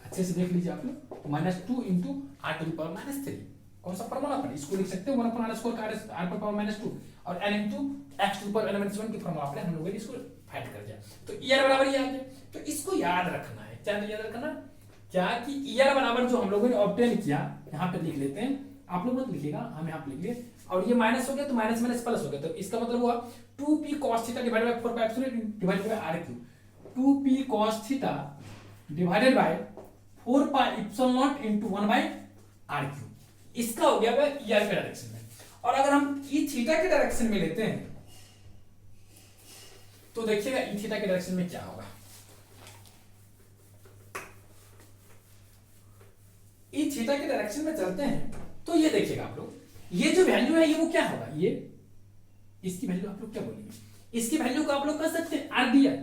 अच्छे से देख लीजिए आप लोग, -2 × r⁻³ कौन सा फॉर्मूला पर इसको लिख सकते हैं 1/r स्क्वायर का r⁻², और n × x⁻n−1 की फॉर्मूला पर हम लोगों ने इसको फाइंड कर दिया। तो ईयर बराबर ये आ गया। तो इसको याद रखना है, क्या याद रखना, क्या कि ईयर बराबर जो हम लोगों ने ऑब्टेन किया, यहाँ पे लिख लेते हैं, आप लोग मत लिखिएगा, हम यहाँ पे लिख लिए, और ये माइनस हो गया तो माइनस माइनस प्लस हो गया, तो इसका मतलब हुआ 2p cos theta divided by 4 pi epsilon divided by r³। 2p cos theta divided by 4 pi epsilon naught into 1/r³, इसका हो गया ईयर के डायरेक्शन में। और अगर हम ई थीटा के डायरेक्शन में लेते हैं तो देखिएगा ई थीटा के डायरेक्शन में क्या होगा। ई थीटा के डायरेक्शन में चलते हैं तो ये देखिएगा आप लोग, ये जो वैल्यू है ये वो क्या होगा, ये इसकी वैल्यू आप लोग क्या बोलेंगे, इसकी वैल्यू को आप लोग कह सकते हैं आर डी आर।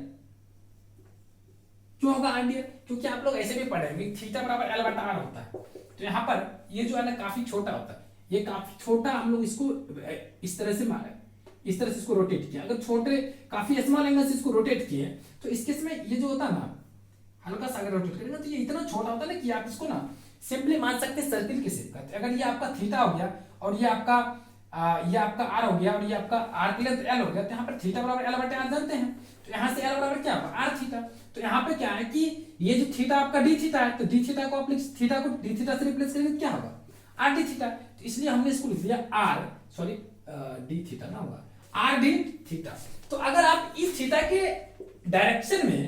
क्यों होगा आर डी आर, क्योंकि आप लोग ऐसे भी पढ़ेंगे थीटा बराबर एल बटा आर होता है, तो यहाँ पर ये जो है ना काफी छोटा होता है, ये काफी छोटा, हम लोग इसको इस तरह से इसको रोटेट किया। अगर छोटे काफी स्मॉल एंगल से इसको रोटेट किए तो इस केस में ये जो होता है ना हल्का सा अगर रोटेट करेंगे तो ये इतना छोटा होता है ना कि आप इसको ना सिंपली मान सकते हैं सर्किल के शेप का। तो अगर ये आपका थीटा हो गया और ये आपका आर हो गया और ये आपका आर की लेंथ एल हो गया, तो यहाँ पर थीटा बराबर एल बटे आर जानते हैं, तो यहाँ से एल बराबर क्या होगा आर थीटा। तो यहाँ पे क्या है कि ये जो थीटा आपका डी थीटा है, तो डी थीटा को आप थीटा को डी थीटा से रिप्लेस करेंगे क्या होगा आर डी थीटा। तो इसलिए हमने इसको लिख दिया आर सॉरी डी थीटा ना होगा आर डी थीटा। तो अगर आप इस थीटा के डायरेक्शन में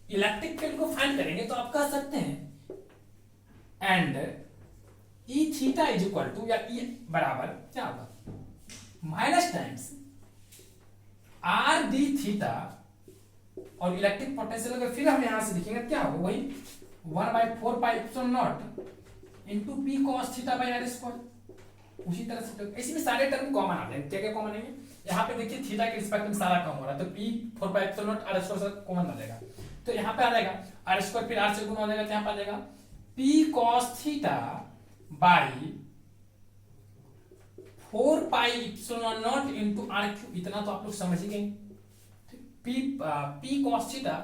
इलेक्ट्रिक फील्ड को फाइंड करेंगे तो आप कह सकते हैं and E theta is equal to, या ई बराबर क्या होगा minus times R D theta, और इलेक्ट्रिक पोटेंशियल अगर फिर हम यहां से लिखेंगे क्या होगा वही 1/4 pi epsilon naught into P cos theta by R square. उसी तरह से इसमें सारे टर्म कॉमन आ जाएंगे। क्या क्या कॉमन आएंगे, यहाँ पे देखिए थीटा के रिस्पेक्ट में सारा कॉमन हो रहा है, तो p 4 pi epsilon nought R square से कॉमन आ जाएगा, तो यहाँ पे आ जाएगा आर स्क्वायर फिर आर से गुणा हो जाएगा, तो यहाँ पे आ जाएगा p cos theta by 4 pi epsilon naught into r³। इतना तो आप लोग समझ ही गए, p cos theta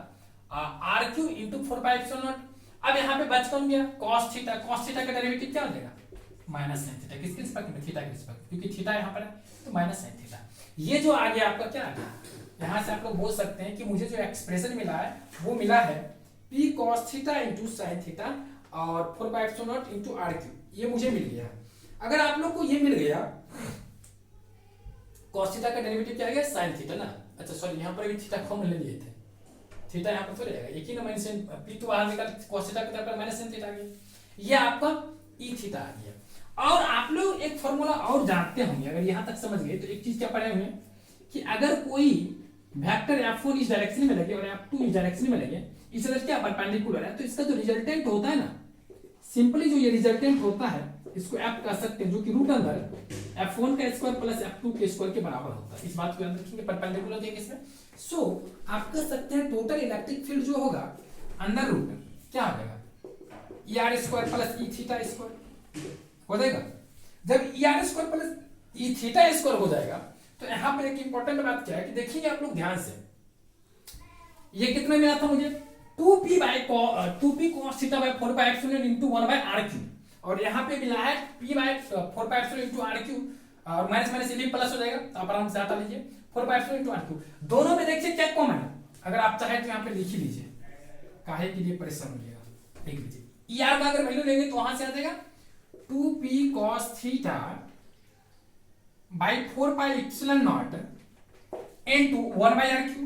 r³ into 4 pi epsilon not. अब यहाँ पे बच कौन गया cos थीटा का डेरिवेटिव क्या हो जाएगा माइनस साइन थीटा, किसके रिस्पेक्ट में थीटा के रिस्पेक्ट, क्योंकि थीटा यहाँ पर है तो माइनस साइन थीटा। ये जो आ गया आपका क्या आ गया, यहाँ से आप लोग बोल सकते हैं कि मुझे जो एक्सप्रेशन मिला है वो मिला है p cos theta into sine theta और 4 pi epsilon naught into r³, ये मुझे मिल गया। अगर आप लोग को ये मिल गया cos थीटा का डेरिवेटिव क्या आ गया साइन थीटा ना, अच्छा सॉरी यहाँ पर भी थीटा कॉमन ले लिए थे, थीटा यहाँ पर तो रहेगा एक ही ना माइनस p तो बाहर निकल cos थीटा की तरफ माइनस साइन थीटा आ गया, ये आपका e थीटा आ गया। और आप लोग एक फॉर्मूला और जानते होंगे, अगर यहाँ तक समझ गए तो एक चीज क्या पढ़े होंगे कि अगर कोई वेक्टर f1 इस डायरेक्शन में लगे और f2 इस डायरेक्शन में लगे, इस तरह क्या परपेंडिकुलर है, तो इसका जो रिजल्टेंट होता है ना, सिंपली जो ये रिजल्टेंट होता है इसको f कह सकते हैं, जो कि रूट अंदर f1 का स्क्वायर प्लस f2 के स्क्वायर के बराबर होता है। इस बात को याद रखेंगे, परपेंडिकुलर देंगे इसमें। सो आप कह सकते हैं टोटल इलेक्ट्रिक फील्ड जो होगा अंडर रूट क्या हो जाएगा E R square plus E theta square हो जाएगा। जब E R square plus E theta square हो जाएगा तो तो यहाँ पे एक इंपॉर्टेंट बात क्या है कि देखिए आप लोग ध्यान से, ये कितना मिला था मुझे 2p cos theta by 4 pi epsilon into 1 by r cube, और यहाँ पे मिला है p by 4 pi epsilon into r cube, और माइनस माइनस ये भी प्लस हो जाएगा, तो आप आराम से हटा लीजिए 4 pi epsilon into r cube. दोनों में देखिए क्या कॉमन है, अगर आप चाहे तो यहाँ पे लिख ही लीजिए, काहे के लिए परेशान होइएगा, लिख लीजिए। er का अगर वैल्यू लेंगे तो वहां से आ जाएगा 2p cos theta by 4 pi epsilon not into 1 by r cube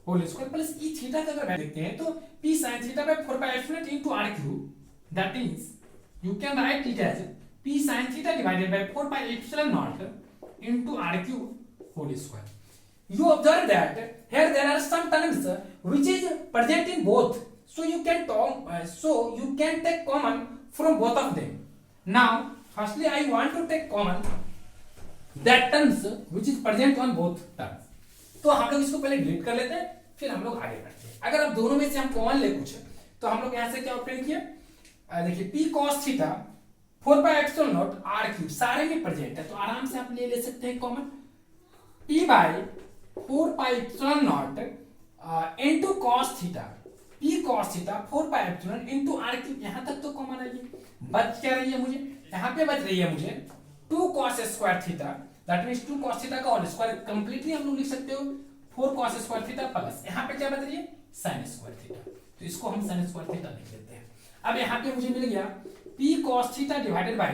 whole square plus E theta का अगर वैल्यू देखते हैं तो p sin theta by 4 pi epsilon into r cube, that is you can write it as p sin theta divided by 4 pi epsilon not into r cube whole square. You observe that here there are some terms which is present in both, so you can take common from both of them. Now firstly I want to take common that terms which is present on both terms, तो हम लोग इसको पहले डिलीट कर लेते हैं, फिर हम लोग आगे बढ़ते हैं। अगर आप दोनों में से हम कॉमन ले कुछ, तो हम लोग यहाँ से क्या ऑप्शन किए, देखिए p cos theta 4 pi epsilon not r cube सारे में प्रेजेंट है, तो आराम से आप ले सकते हैं common p by 4 pi epsilon not into cos theta, p cos theta 4 pi epsilon into r cube, यहां तक तो कॉमन है। ये बच क्या रही है मुझे, यहां पे बच रही है मुझे 2 cos square theta, that means 2 cos theta का होल स्क्वायर, कंप्लीटली हम लोग लिख सकते हो 4 cos स्क्वायर थीटा प्लस यहां पे क्या बच रही है sin स्क्वायर थीटा, तो इसको हम sin स्क्वायर थीटा लिख लेते हैं। अब यहां पे मुझे मिल गया p cos theta divided by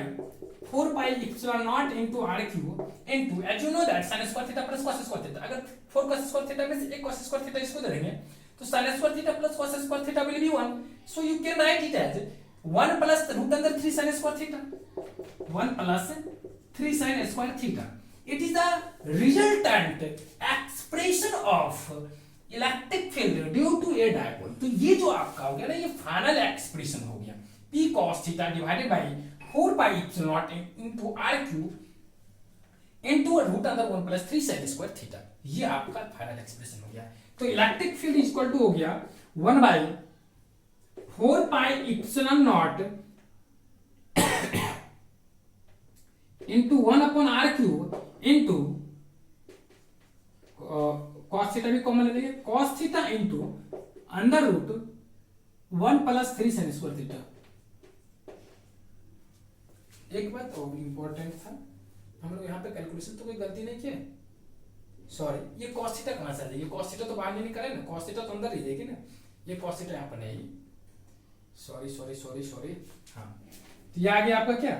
4 pi epsilon not into r cube into, as you know that sin square theta plus cos square theta, अगर 4 cos स्क्वायर थीटा में से एक cos स्क्वायर थीटा इसको दे देंगे तो sin square theta plus cos square theta will be 1, so you can write it as 1 plus root under 3 sin square theta, 1 plus 3 sin square theta. It is the resultant expression of electric field due to a dipole. तो ये जो आपका हो गया ना, ये फाइनल एक्सप्रेशन हो गया p cos theta divided by 4 pi epsilon not into r cube into root under 1 plus 3 sin square theta, ये आपका फाइनल एक्सप्रेशन हो गया। तो electric field is equal to हो गया 1 by 4 pi epsilon not into 1 upon r cube into cos theta भी कॉमन ले लेंगे, cos theta into under root 1 plus 3 sin square theta. एक बात और इंपॉर्टेंट था, हम लोग यहाँ पे कैलकुलेशन तो कोई गलती नहीं किए, सॉरी ये cos थीटा कहाँ से आ जाएगी, ये cos थीटा तो बाहर नहीं निकाले ना, cos थीटा तो अंदर ही जाएगी ना, ये cos थीटा यहाँ पर नहीं आएगी, सॉरी हाँ, तो ये आ गया आपका क्या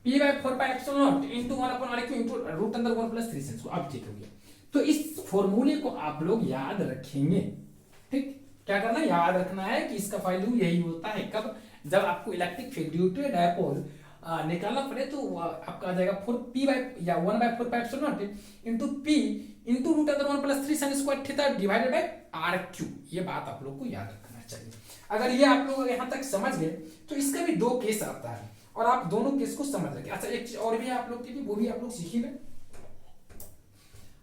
p by 4 pi epsilon not into 1 upon r cube into root under 1 plus 3 sin square. अब ठीक हो गया, तो इस फॉर्मूले को आप लोग याद रखेंगे, ठीक, क्या करना याद रखना है कि इसका वैल्यू यही होता है कब, जब आपको electric field due to dipole निकालना पड़े, तो आपका आ जाएगा 4p बाय या 1 by 4 pi epsilon not into p into root under 1 plus 3 sin square theta divided by r cube. ये बात आप लोग को याद रखना चाहिए। अगर ये आप लोग यहां तक समझ गए तो इसका भी दो केस आता है और आप दोनों केस को समझ रखे। अच्छा एक चीज और भी आप लोग की भी, वो भी आप लोग सीखिए।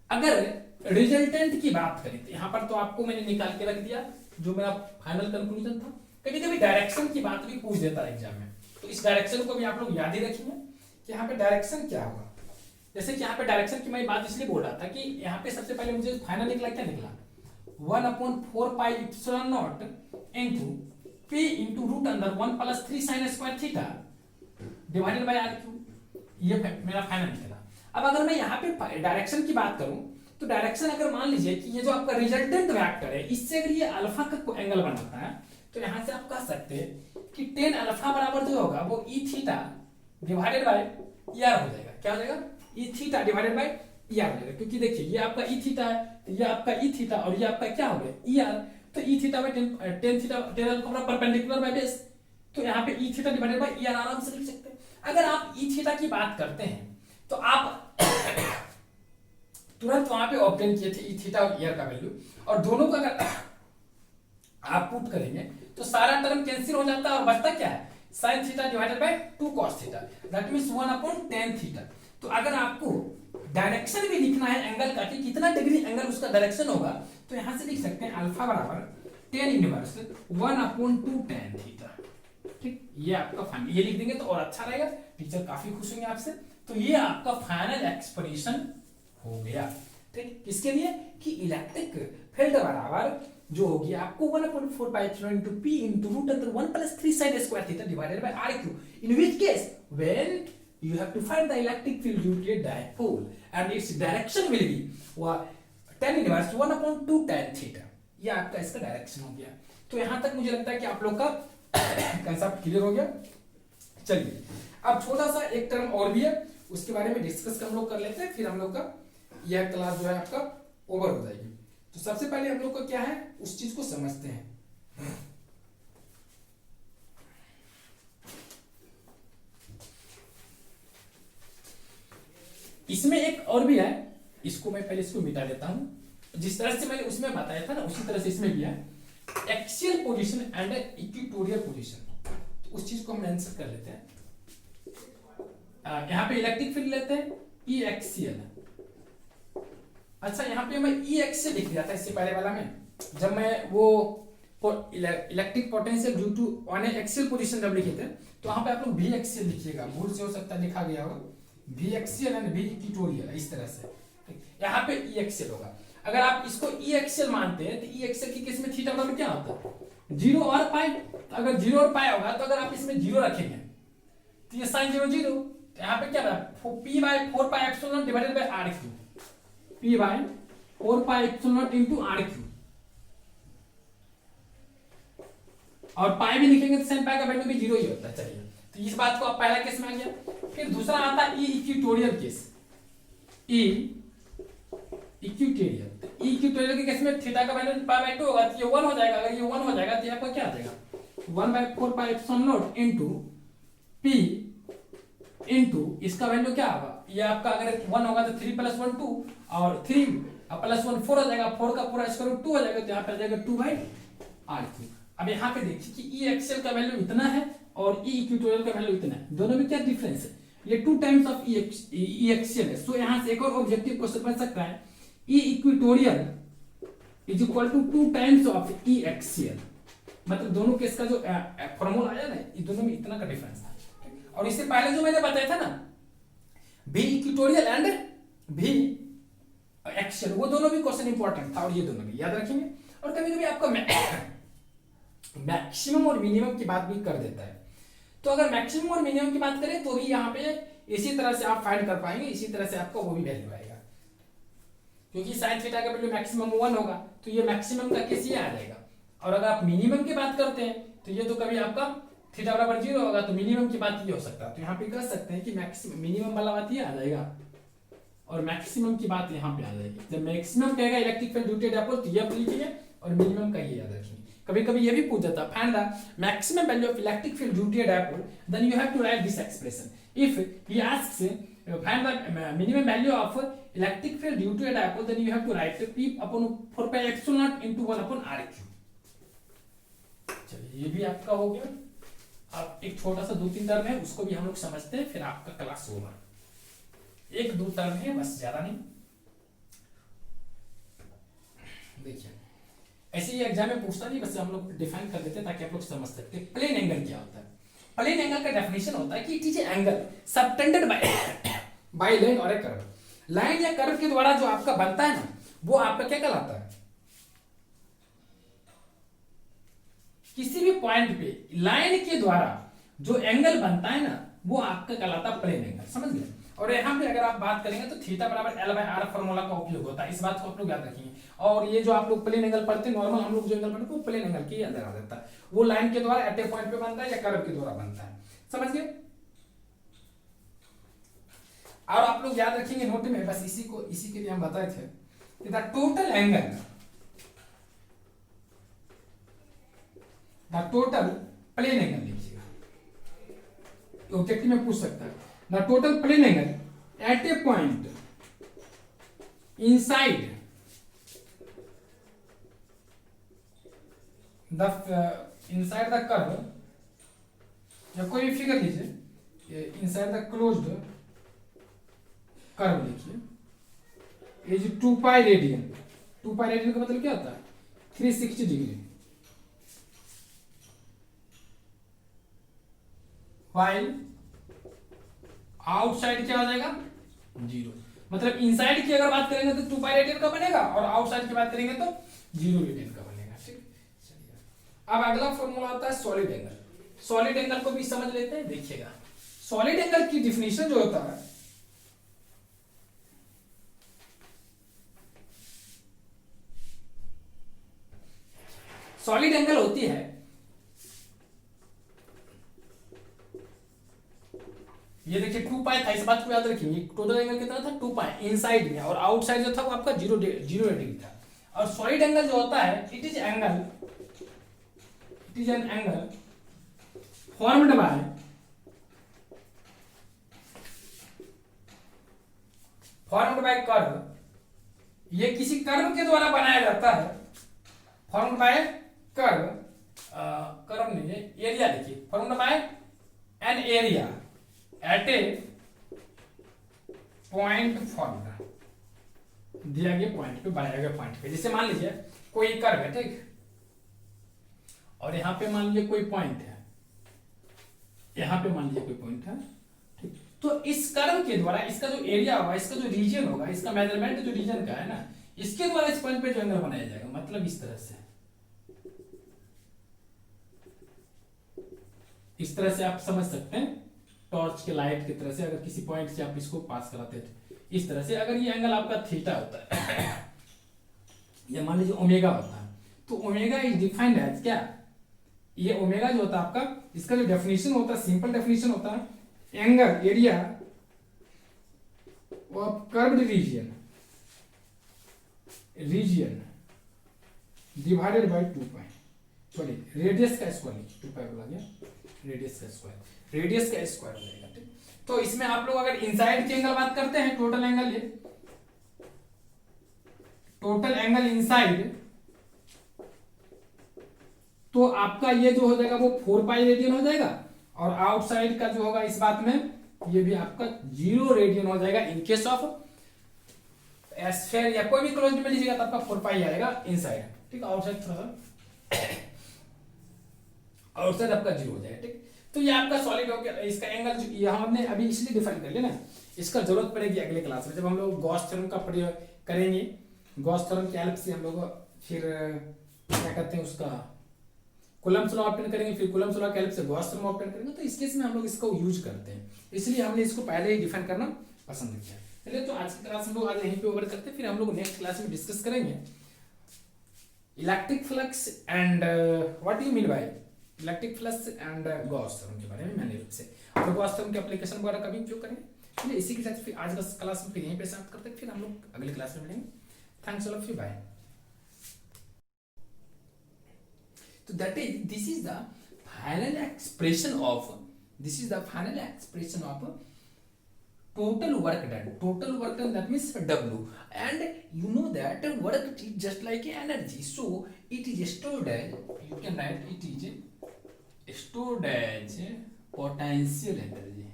अगर रिजल्टेंट की बात करें तो यहाँ पर तो आपको मैंने निकाल के रख दिया जो मेरा फाइनल कंक्लूजन था। कभी कभी डायरेक्शन की बात भी पूछ देता है एग्जाम में, तो इस डायरेक्शन को भी आप लोग याद ही रखेंगे कि यहाँ पे डायरेक्शन क्या होगा। जैसे कि यहाँ पे डायरेक्शन की मैं बात इसलिए बोल रहा था कि यहाँ पे सबसे पहले मुझे फाइनल निकला, क्या निकला 1/4 pi epsilon not into p into root under 1 plus 3 sin square theta divided by r cube. ये मेरा फाइनल निकला। अब अगर मैं यहाँ पे डायरेक्शन की बात करूं तो डायरेक्शन अगर मान लीजिए कि ये जो आपका रिजल्टेंट वेक्टर है इससे अगर ये अल्फा का एंगल बनाता है तो यहाँ से आप कह सकते हैं कि tan अल्फा बराबर जो होगा वो e theta divided by r हो जाएगा। क्या हो जाएगा? e theta divided by r हो जाएगा, क्योंकि देखिए ये आपका e थीटा है, ये आपका e थीटा और ये आपका क्या हो गया er, तो e theta by tan theta tan alpha perpendicular by base, तो यहाँ पे e theta divided by r आराम से लिख सकते हैं। अगर आप e थीटा की बात करते हैं तो आप तुरंत वहां पे ऑब्टेन किए थे e थीटा और r का वैल्यू, और दोनों का अगर आप पुट करेंगे तो सारा टर्म कैंसिल हो जाता है और बचता क्या है sin theta divided by 2 cos theta, that means 1/tan theta. तो अगर आपको डायरेक्शन भी लिखना है एंगल का कि कितना डिग्री एंगल उसका डायरेक्शन होगा तो यहां से लिख सकते हैं अल्फा बराबर tan इनवर्स 1/2 tan थीटा। ठीक, ये आपका फाइनल, ये लिख देंगे तो और अच्छा रहेगा, टीचर काफी खुश होंगे आपसे। तो ये आपका फाइनल एक्सप्रेशन हो गया। ठीक, किसके लिए कि इलेक्ट्रिक फील्ड बराबर जो होगी आपको 1/4 into p into root under 1 plus 3 sin square theta divided by r cube, in which case when you have to find the electric field due to a dipole and its direction will be tan inverse 1/2 tan theta। ये आपका इसका डायरेक्शन हो गया। तो यहां तक मुझे लगता है कि आप लोग का कंसेप्ट क्लियर हो गया। चलिए अब छोटा सा एक टर्म और भी है, उसके बारे में डिस्कस हम लोग कर लेते हैं, फिर हम लोग का यह क्लास जो है आपका ओवर हो जाएगी। तो सबसे पहले हम लोग को क्या है उस चीज को समझते हैं। इसमें एक और भी है, इसको मैं पहले इसको मिटा देता हूं। जिस तरह से मैंने उसमें बताया था ना उसी तरह से इसमें भी है, axial position and equatorial position. तो उस चीज को हम आंसर कर लेते हैं। यहां पे इलेक्ट्रिक फील्ड लेते हैं ई एक्सियल। अच्छा यहाँ पे मैं ई एक्सियल लिख दिया था इससे पहले वाला में, जब मैं वो electric potential due to on axial position जब लिखे थे, तो वहां पे आप लोग वी एक्सियल लिखिएगा, भूल से हो सकता है लिखा गया होगा V axial and V equatorial इस तरह से। यहाँ पे ई एक्सियल होगा। अगर आप इसको ई एक्सियल मानते हैं तो ई एक्सियल की केस में थीटा बराबर क्या होता है 0 और पाई। तो अगर 0 और पाई होगा तो अगर आप इसमें 0 रखेंगे तो ये साइन 0 0, तो यहाँ पे क्या होगा p/4 pi epsilon divided by r cube, p/4 pi epsilon into r cube. और पाई भी लिखेंगे तो साइन पाई का वैल्यू भी 0 ही होता है। चलिए तो इस बात को आप पहला केस में आ गया। फिर दूसरा आता है ई इक्वेटोरियल केस। ई इक्वेटोरियल, ई इक्वेटोरियल के केस में थीटा का वैल्यू पाई/2 होगा तो ये 1 हो जाएगा। अगर ये 1 हो जाएगा तो आपका क्या आ जाएगा 1/4 pi epsilon into p into इसका वैल्यू क्या होगा, ये आपका अगर 1 होगा तो 3 + 1 2 और 3 + 1 4 हो जाएगा, 4 का पूरा स्क्वायर रूट 2 हो जाएगा, तो यहाँ पे आ जाएगा 2/r3। अब यहाँ पे देखिए कि ई एक्सियल का वैल्यू इतना है और ई इक्वेटोरियल का वैल्यू इतना है, दोनों में क्या डिफरेंस है, ये 2 टाइम्स ऑफ ई एक्सियल है। सो यहाँ से एक और ऑब्जेक्टिव क्वेश्चन बन सकता है E equatorial is equal to 2 times of E axial. मतलब दोनों केस का जो फॉर्मूला आया ना, ये दोनों में इतना का डिफरेंस था। और इससे पहले जो मैंने बताया था ना भी इक्वेटोरियल एंड भी एक्सियल, वो दोनों भी क्वेश्चन इंपॉर्टेंट था और ये दोनों भी याद रखेंगे। और कभी कभी आपका मैक्सिमम और मिनिमम की बात भी कर देता है। तो अगर मैक्सिमम और मिनिमम की बात करें तो भी यहाँ पे इसी तरह से आप फाइंड कर पाएंगे, इसी तरह से आपका वो भी वैल्यू आएगा, क्योंकि साइन थीटा का वैल्यू मैक्सिमम 1 होगा तो ये मैक्सिमम का केस ये आ जाएगा। और अगर आप मिनिमम की बात करते हैं तो ये तो कभी आपका थीटा बराबर 0 होगा तो मिनिमम की बात ये हो सकता है। तो यहाँ पे कर सकते हैं कि मैक्सिमम मिनिमम वाला बात ये आ जाएगा और मैक्सिमम की बात यहाँ पे आ जाएगी। जब मैक्सिमम कहेगा electric field due to dipole तो ये आप लिखिए और मिनिमम का ये याद रखिए। कभी कभी ये भी पूछ जाता है find the maximum value of electric field due to dipole, then you have to write this expression. If he asks find the minimum value of electric field due to dipole, then you have to write p/4 pi epsilon into 1/r cube. चलिए ये भी आपका हो गया। अब एक छोटा सा 2-3 टर्म है उसको भी हम लोग समझते हैं, फिर आपका क्लास ओवर। 1-2 टर्म है बस, ज्यादा नहीं। देखिए ऐसे ही एग्जाम में पूछता नहीं, बस हम लोग डिफाइन कर देते हैं ताकि आप लोग समझ सकते हैं प्लेन एंगल क्या होता है। प्लेन एंगल का डेफिनेशन होता है कि it is angle subtended by line और ए कर्व। लाइन या कर्व के द्वारा जो आपका बनता है ना वो आपका क्या कहलाता है, किसी भी पॉइंट पे लाइन के द्वारा जो एंगल बनता है ना वो आपका कहलाता है प्लेन एंगल। समझ गए। और यहाँ पे अगर आप बात करेंगे तो थीटा बराबर L/R फॉर्मूला का उपयोग होता है, इस बात को आप लोग याद रखिए। और ये जो आप लोग प्लेन एंगल पढ़ते हैं नॉर्मल हम लोग जो एंगल पढ़ते हैं वो प्लेन एंगल के अंदर आ जाता है, वो लाइन के द्वारा एट ए पॉइंट पे बनता है या कर्व के द्वारा बनता है। समझ गए। और आप लोग याद रखेंगे नोट में, बस इसी के लिए हम बताए थे कि the total angle, the total plane angle लिखिएगा, ऑब्जेक्टिव में पूछ सकता है the total plane angle at a point inside the curve, या कोई भी फिगर लीजिए इनसाइड द क्लोज्ड कर्व लिखिए is 2 pi radian. 2 pi radian का मतलब क्या होता है 360 डिग्री। while आउटसाइड क्या हो जाएगा 0। मतलब इनसाइड की अगर बात करेंगे तो 2 पाई रेडियन का बनेगा और आउटसाइड की बात करेंगे तो 0 रेडियन का बनेगा। ठीक, चलिए अब अगला फॉर्मूला होता है सॉलिड एंगल। सॉलिड एंगल को भी समझ लेते हैं। देखिएगा सॉलिड एंगल की डिफिनेशन जो होता है, सॉलिड एंगल होती है, ये देखिए 2 पाई था, इस बात को याद रखिए। टोटल एंगल कितना था 2 पाई इनसाइड में, और आउटसाइड जो था वो आपका 0 डिग्री था। और सॉलिड एंगल जो होता है it is an angle formed by curve. ये किसी कर्व के द्वारा बनाया जाता है, फॉर्म्ड बाय कर्व। कर्व नहीं है, एरिया देखिए, formed by an area at a point formula दिया गया पॉइंट पे, बनाया गया पॉइंट पे। जैसे मान लीजिए कोई कर्व है, ठीक, और यहां पे मान लीजिए कोई पॉइंट है, यहां पे मान लीजिए कोई पॉइंट है, ठीक। तो इस कर्व के द्वारा इसका जो एरिया होगा, इसका जो रीजन होगा, इसका मेजरमेंट जो रीजन का है ना, इसके द्वारा इस पॉइंट पे जो एंगल बनाया जाएगा। मतलब इस तरह से आप समझ सकते हैं, टॉर्च के लाइट की तरह से अगर किसी पॉइंट से आप इसको पास कराते हैं इस तरह से। अगर ये एंगल आपका थीटा होता है या मान लीजिए ओमेगा होता है, तो ओमेगा इज डिफाइंड एज क्या, ये ओमेगा जो होता है आपका, इसका जो डेफिनेशन होता है, सिंपल डेफिनेशन होता है angle area of curved region divided by 2 pi, sorry radius का स्क्वायर, 2 पाई बोला गया, रेडियस का स्क्वायर हो जाएगा। ठीक, तो इसमें आप लोग अगर इनसाइड की एंगल बात करते हैं, टोटल एंगल, ये टोटल एंगल इनसाइड, तो आपका ये जो हो जाएगा वो 4 पाई रेडियन हो जाएगा, और आउटसाइड का जो होगा इस बात में ये भी आपका 0 रेडियन हो जाएगा। इन केस ऑफ एस्फेयर या कोई भी क्लोज्ड में लीजिएगा तो आपका 4 पाई आएगा इनसाइड। ठीक, आउटसाइड थोड़ा सा आउटसाइड आपका 0 हो जाएगा। ठीक, तो ये आपका सॉलिड हो गया। इसका एंगल यहाँ हमने अभी इसलिए डिफाइन कर लिया ना, इसका जरूरत पड़ेगी अगले क्लास में जब हम लोग गॉस थ्योरम का प्रयोग करेंगे। गॉस थ्योरम की हेल्प से हम लोग फिर क्या कहते हैं उसका कूलम्ब्स लॉ ऑब्टेन करेंगे, फिर कूलम्ब्स लॉ की हेल्प से गॉस थ्योरम ऑब्टेन करेंगे। तो इस केस में हम लोग इसको यूज करते हैं, इसलिए हमने इसको पहले ही डिफाइन करना पसंद किया। चलिए, तो आज की क्लास हम लोग आज यहीं पे ओवर करते हैं, फिर हम लोग नेक्स्ट क्लास में डिस्कस करेंगे electric flux and what you mean by electric flux and Gauss theorem के बारे में मैंने रूप से, और गॉस थ्योरम के एप्लीकेशन वगैरह का भी उपयोग करेंगे। चलिए, इसी के साथ फिर आज का क्लास में फिर यहीं पे समाप्त करते हैं, फिर हम लोग अगले क्लास में मिलेंगे। Thanks all of you, bye. So that is, this is the final expression of total work done. Total work done, that means W, and you know that work is just like energy, so it is stored as, you can write it is stored as potential energy.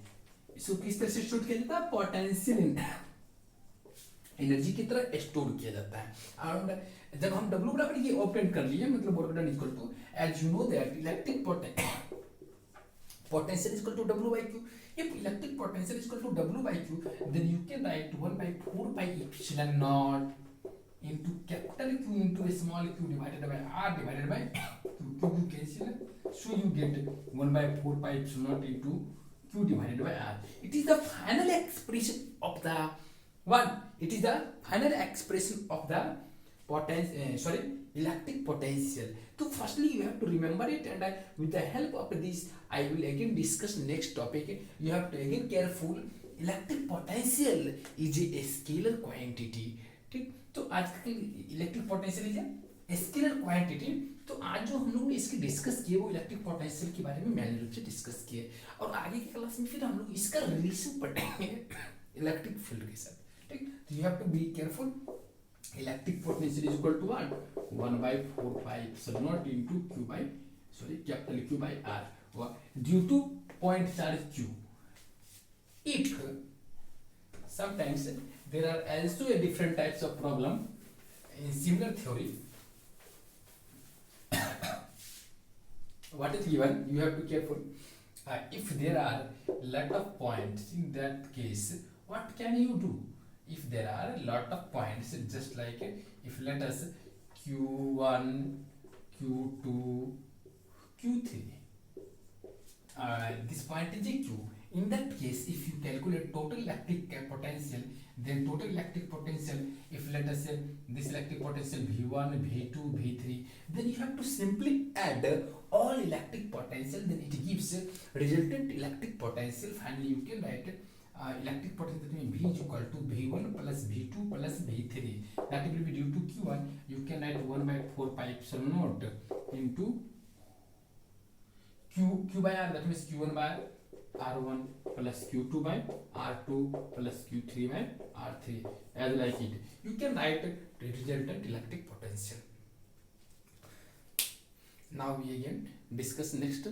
इसको किस तरह से स्टोर किया जाता है, पोटेंशियल एनर्जी की तरह स्टोर किया जाता है। और जब हम W बराबर ये ऑब्टेन कर लिए, मतलब work done equal to, as you know that electric potential is equal to W by Q. If electric potential is equal to W by Q, then you can write 1 by 4 pi epsilon naught into capital Q into a small q divided by R divided by Q. Q cancel, so you get 1 by 4 pi epsilon naught into Q divided by R. It is the final expression of the electric potential. So firstly you have to remember it, and with the help of this I will again discuss next topic. You have to again careful, electric potential is a scalar quantity. ठीक, तो आज का electric potential is a scalar quantity. तो आज जो हम लोग ने इसकी डिस्कस किए वो इलेक्ट्रिक पोटेंशियल के बारे में मैंने रूप से डिस्कस किए, और आगे की क्लास में फिर हम लोग इसका रिलेशन पढ़ेंगे इलेक्ट्रिक फील्ड के साथ। ठीक, तो you have to be careful. Electric potential is equal to 1 by 4 pi epsilon naught into capital Q by R, due to point charge Q. If sometimes there are also a different types of problem in similar theory, what is given, you have to be careful. if there are lot of points, in that case what can you do? If there are a lot of points, just like if let us q1, q2, q3, this point is a q. In that case, if you calculate total electric potential, then total electric potential, if let us say this electric potential v1, v2, v3, then you have to simply add all electric potential, then it gives resultant electric potential. Finally you can write electric potential, that means v is equal to v1 plus v2 plus v3, that will be due to q1. You can write 1 by 4 pi epsilon naught into q by r, that means q1 by r1 plus q2 by r2 plus q3 by r3, as like it. You can write the resultant electric potential. Now we again discuss next